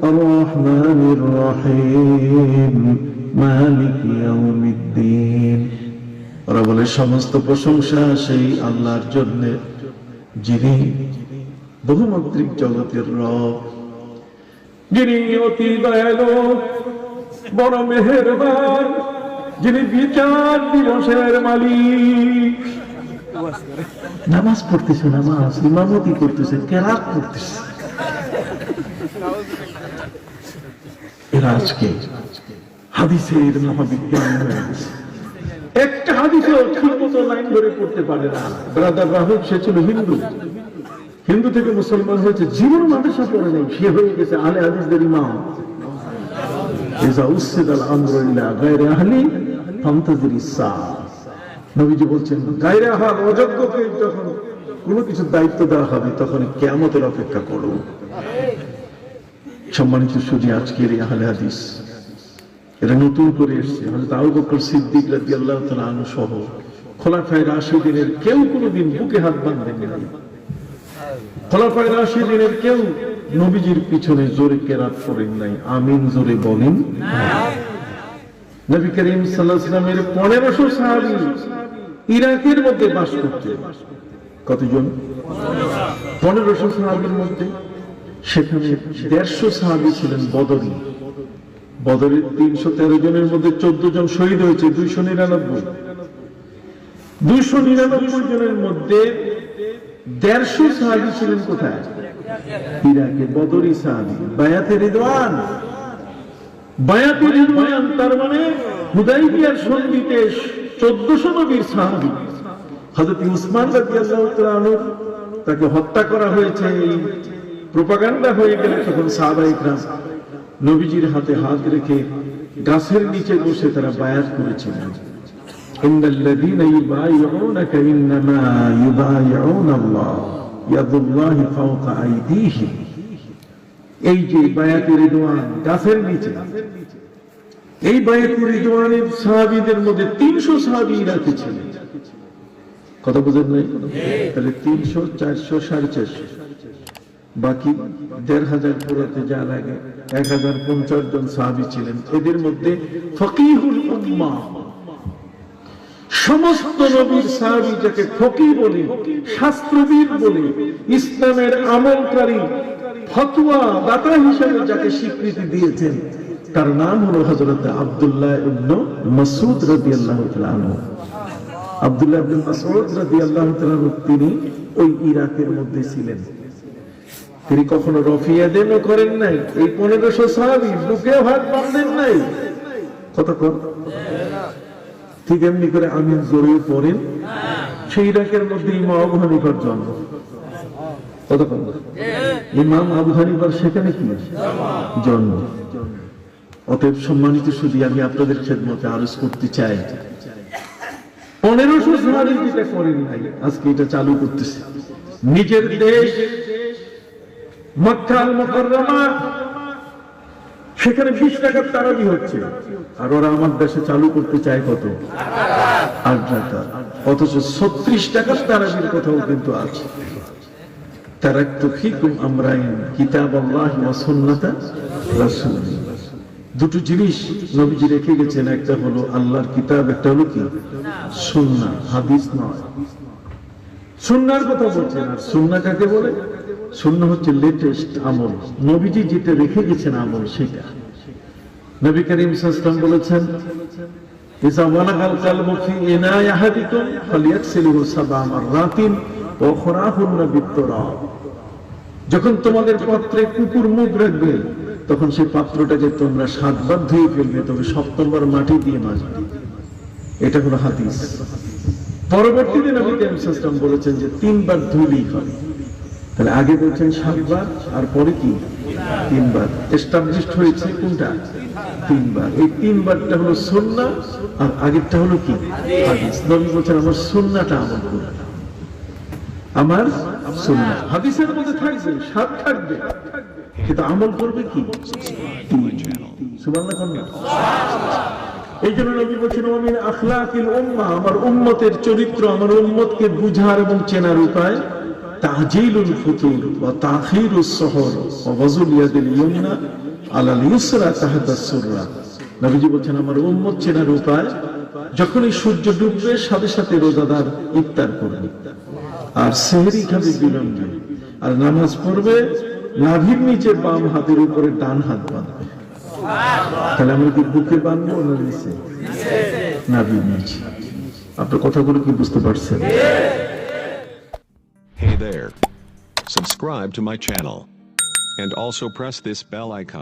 Speaker 5: আর রহমানির রহিম মালিকি ইয়াউমিদ্দিন। ওরা বলে সমস্ত প্রশংসা সেই আল্লাহর জন্য যিনি বহুমাত্রিক জগতের রব, যিনি অতি দয়ালু, বড় মেহেরবান, যিনি বিচার দিবসের মালিক। নামাজ পড়তেছে, নামাজ ইমামতি করতেছে, কেরাত করতেছে। এরা আজকে হাদিসের মহাবিজ্ঞান হয়ে গেছে। একটা হাদিসেও ঠিক মতো লাইন ধরে পড়তে পারে না। ব্রাদার রাহুল সে ছিল হিন্দু থেকে মুসলমান হয়েছে, জীবন মাদ্রাসা পড়ে নেই, সে হয়ে গেছে আহলে হাদিসদের ইমাম। ইযা উসিদাল আমরু ইলা গায়রি আহলি ফান্তাজিরিস সাআ। নবীজি বলছেন গায়রে আহল, অযোগ্যকে যখন কোনো কিছু দায়িত্ব দেওয়া হবে তখন কিয়ামতের অপেক্ষা করো। সম্মানিত সুধী, আজকের এই আহলে হাদিস এটা নতুন করে এসছে। হযরত আবু বকর সিদ্দিক রাদিয়াল্লাহু তাআলা আনহু সহ খোলাফায়ে রাশিদিনের কেউ কোনোদিন বুকে হাত বাঁধেন নাই। খোলাফায়ে রাশিদিনের কেউ নবীজির পিছনে জোরে কেরাত করেন নাই। আমিন জোরে বলেন। নবী করিম সাল্লাল্লাহু আলাইহি ওয়াসাল্লামের 1500 সাহাবী ইরাকের মধ্যে বাস করতেন। কতজন? 1500 সাহাবীর মধ্যে সেখানে 150 সাহাবী ছিলেন বদরী। বদরের 313 জনের মধ্যে 14 জন শহীদ হয়েছে। 299 জনের মধ্যে 150 সাহাবী ছিলেন কোথায়? ইরাকে। বদরী সাহাবী, বায়াতে রিদওয়ান। বায়াতে রিদওয়ান তার মানে হুদাইবিয়ার সন্ধিতে 1400 নবীর সাহাবী। হযরত উসমান রাদিয়াল্লাহু তাআলা আনহু তাকে হত্যা করা হয়েছে, এই প্রোপাগান্ডা হয়ে গেলে তখন সাহাবায়ে কিরাম নবীজির হাতে হাত রেখে গাছের নিচে বসে তারা বায়াত করেছিলেন। ইন্নাল্লাযীনা ইউবাইউনাকা ইন্নামা ইউবাইউনাল্লাহ ইয়াদুল্লাহি ফাওকা আইদিহিম। এই যে বায়াতে রিদওয়ান গাছের নিচে, এই বায়াতে রিদওয়ানের সাহাবীদের মধ্যে 300 সাহাবী ইরাকে ছিলেন। কথা বুঝেন নাই? তাহলে 300, 400, 450, বাকি 1500 পুরাতে যা লাগে 1050 জন সাহাবী ছিলেন। এদের মধ্যে ফকিহুল উম্মাহ, সমস্ত নবীর সাহাবী যাকে ফকিহ বলে, শাস্ত্রবিদ বলে, ইসলামের আমলকারী, ফতোয়া দাতা হিসেবে যাকে স্বীকৃতি দিয়েছেন, তার নাম হলো হযরত আব্দুল্লাহ ইবনে মাসউদ রাদিয়াল্লাহু তাআলা আনহু। আব্দুল্লাহ ইবনে মাসউদ রাদিয়াল্লাহু তাআলা তিনি ওই ইরাকের মধ্যে ছিলেন। তিনি কখনো রফিয়াদেনও করেন নাই। এই 1500 সাহাবী বুকে হাত বাঁধেন নাই। কতক্ষণ? ঠিক এমনি করে আমিন জোরে পড়েন। সেই ইরাকের মধ্যে ইমাম আবু হানিফার জন্ম। কতক্ষণ? ইমাম আবু হানিফার সেখানে কি জন্ম। অতএব সম্মানিত সুধী, আমি আপনাদের খেদমতে আরজ করতে চাই, 1500 সাহাবী যেটা করেন নাই, আজকে এটা চালু করতেছে। নিজের দেশ মক্কা আল মুকাররমা, সেখানে 20 টাকার তারাবি হচ্ছে, আর ওরা আমার দেশে চালু করতে চায় কত? 8 টাকা। অথচ 36 টাকার তারাবির কথাও কিন্তু আছে। তারাকতু ফিকুম আমরাইন কিতাবাল্লাহি ওয়া সুন্নাতা রাসূলিহি। দুটো জিনিস নবীজি রেখে গেছেন, একটা হলো আল্লাহর কিতাব, একটা হলো কি? সুন্নাহ, হাদিস নয়। সুন্নাহর কথা বলছেন। আর সুন্নাহ কাকে বলে? সুন্নাহ হচ্ছে লেটেস্ট আমল, নবীজি যেটা রেখে গেছেন আমল, সেটা। নবী করিম সাল্লাল্লাহু আলাইহি ওয়াসাল্লাম বলেছেন, ইযা ওয়ালাগাল কালবু ফি ইনাই আহাদিকুম ফালিয়াগসিলহু 7 মাররাতিন ওয়া খুরাহুন্না বিত-তুরাব। যখন তোমাদের পাত্রে কুকুর মুখ রাখবে, তখন সেই পাত্রটাকে তোমরা 7 বার ধুয়ে ফেলবে, তবে 7ম বার মাটি দিয়ে মাজবে। এটা হলো হাদিস। পরবর্তীতে নবী করিম সাল্লাল্লাহু আলাইহি ওয়াসাল্লাম বলেছেন যে 3 বার ধুলেই হয়। তাহলে আগে বলছেন 7 বার, আর পরে কি? 3 বার। এস্টাবলিশড হয়েছে কোনটা? 3 বার। এই 3 বারটা হলো সুন্নাহ, আর আগেরটা হলো কি? হাদিস। নবী বলেছেন আমার সুন্নাহটা আমল করবে, আমার সুন্নাহ। হাদিসের মধ্যে থাকবে, 7 থাকবে, কিন্তু আমল করবে কি? সুবহানাল্লাহ। এই জন্য নবী বলেছেন ওমিন আখলাকিল উম্মাহ, আমার উম্মতের চরিত্র, আমার উম্মতকে বুঝার এবং চেনার উপায় তাজিলুল ফুতুর ওয়া তাখিরুস সুহুর ওয়া ওয়াজুল ইয়াদিল ইয়ুমনা আলাল ইউসরা তাহতা সুররা। নবীজি বলেছেন আমার উম্মত চেনার উপায়, যখনই সূর্য ডুববে সাথে সাথে রোজাদার ইফতার করবে, আর সেহরি খাবে বিলম্বে, আর নামাজ পড়বে নাভির নিচে বাম হাতের উপরে ডান হাত বাঁধবে। তাহলে আমরা কি বুকে বাঁধবো না নিচে? নাভির নিচে। আপনার কথাগুলো কি বুঝতে পারছেন?
Speaker 6: Hey there. Subscribe to my channel. And also press this bell icon.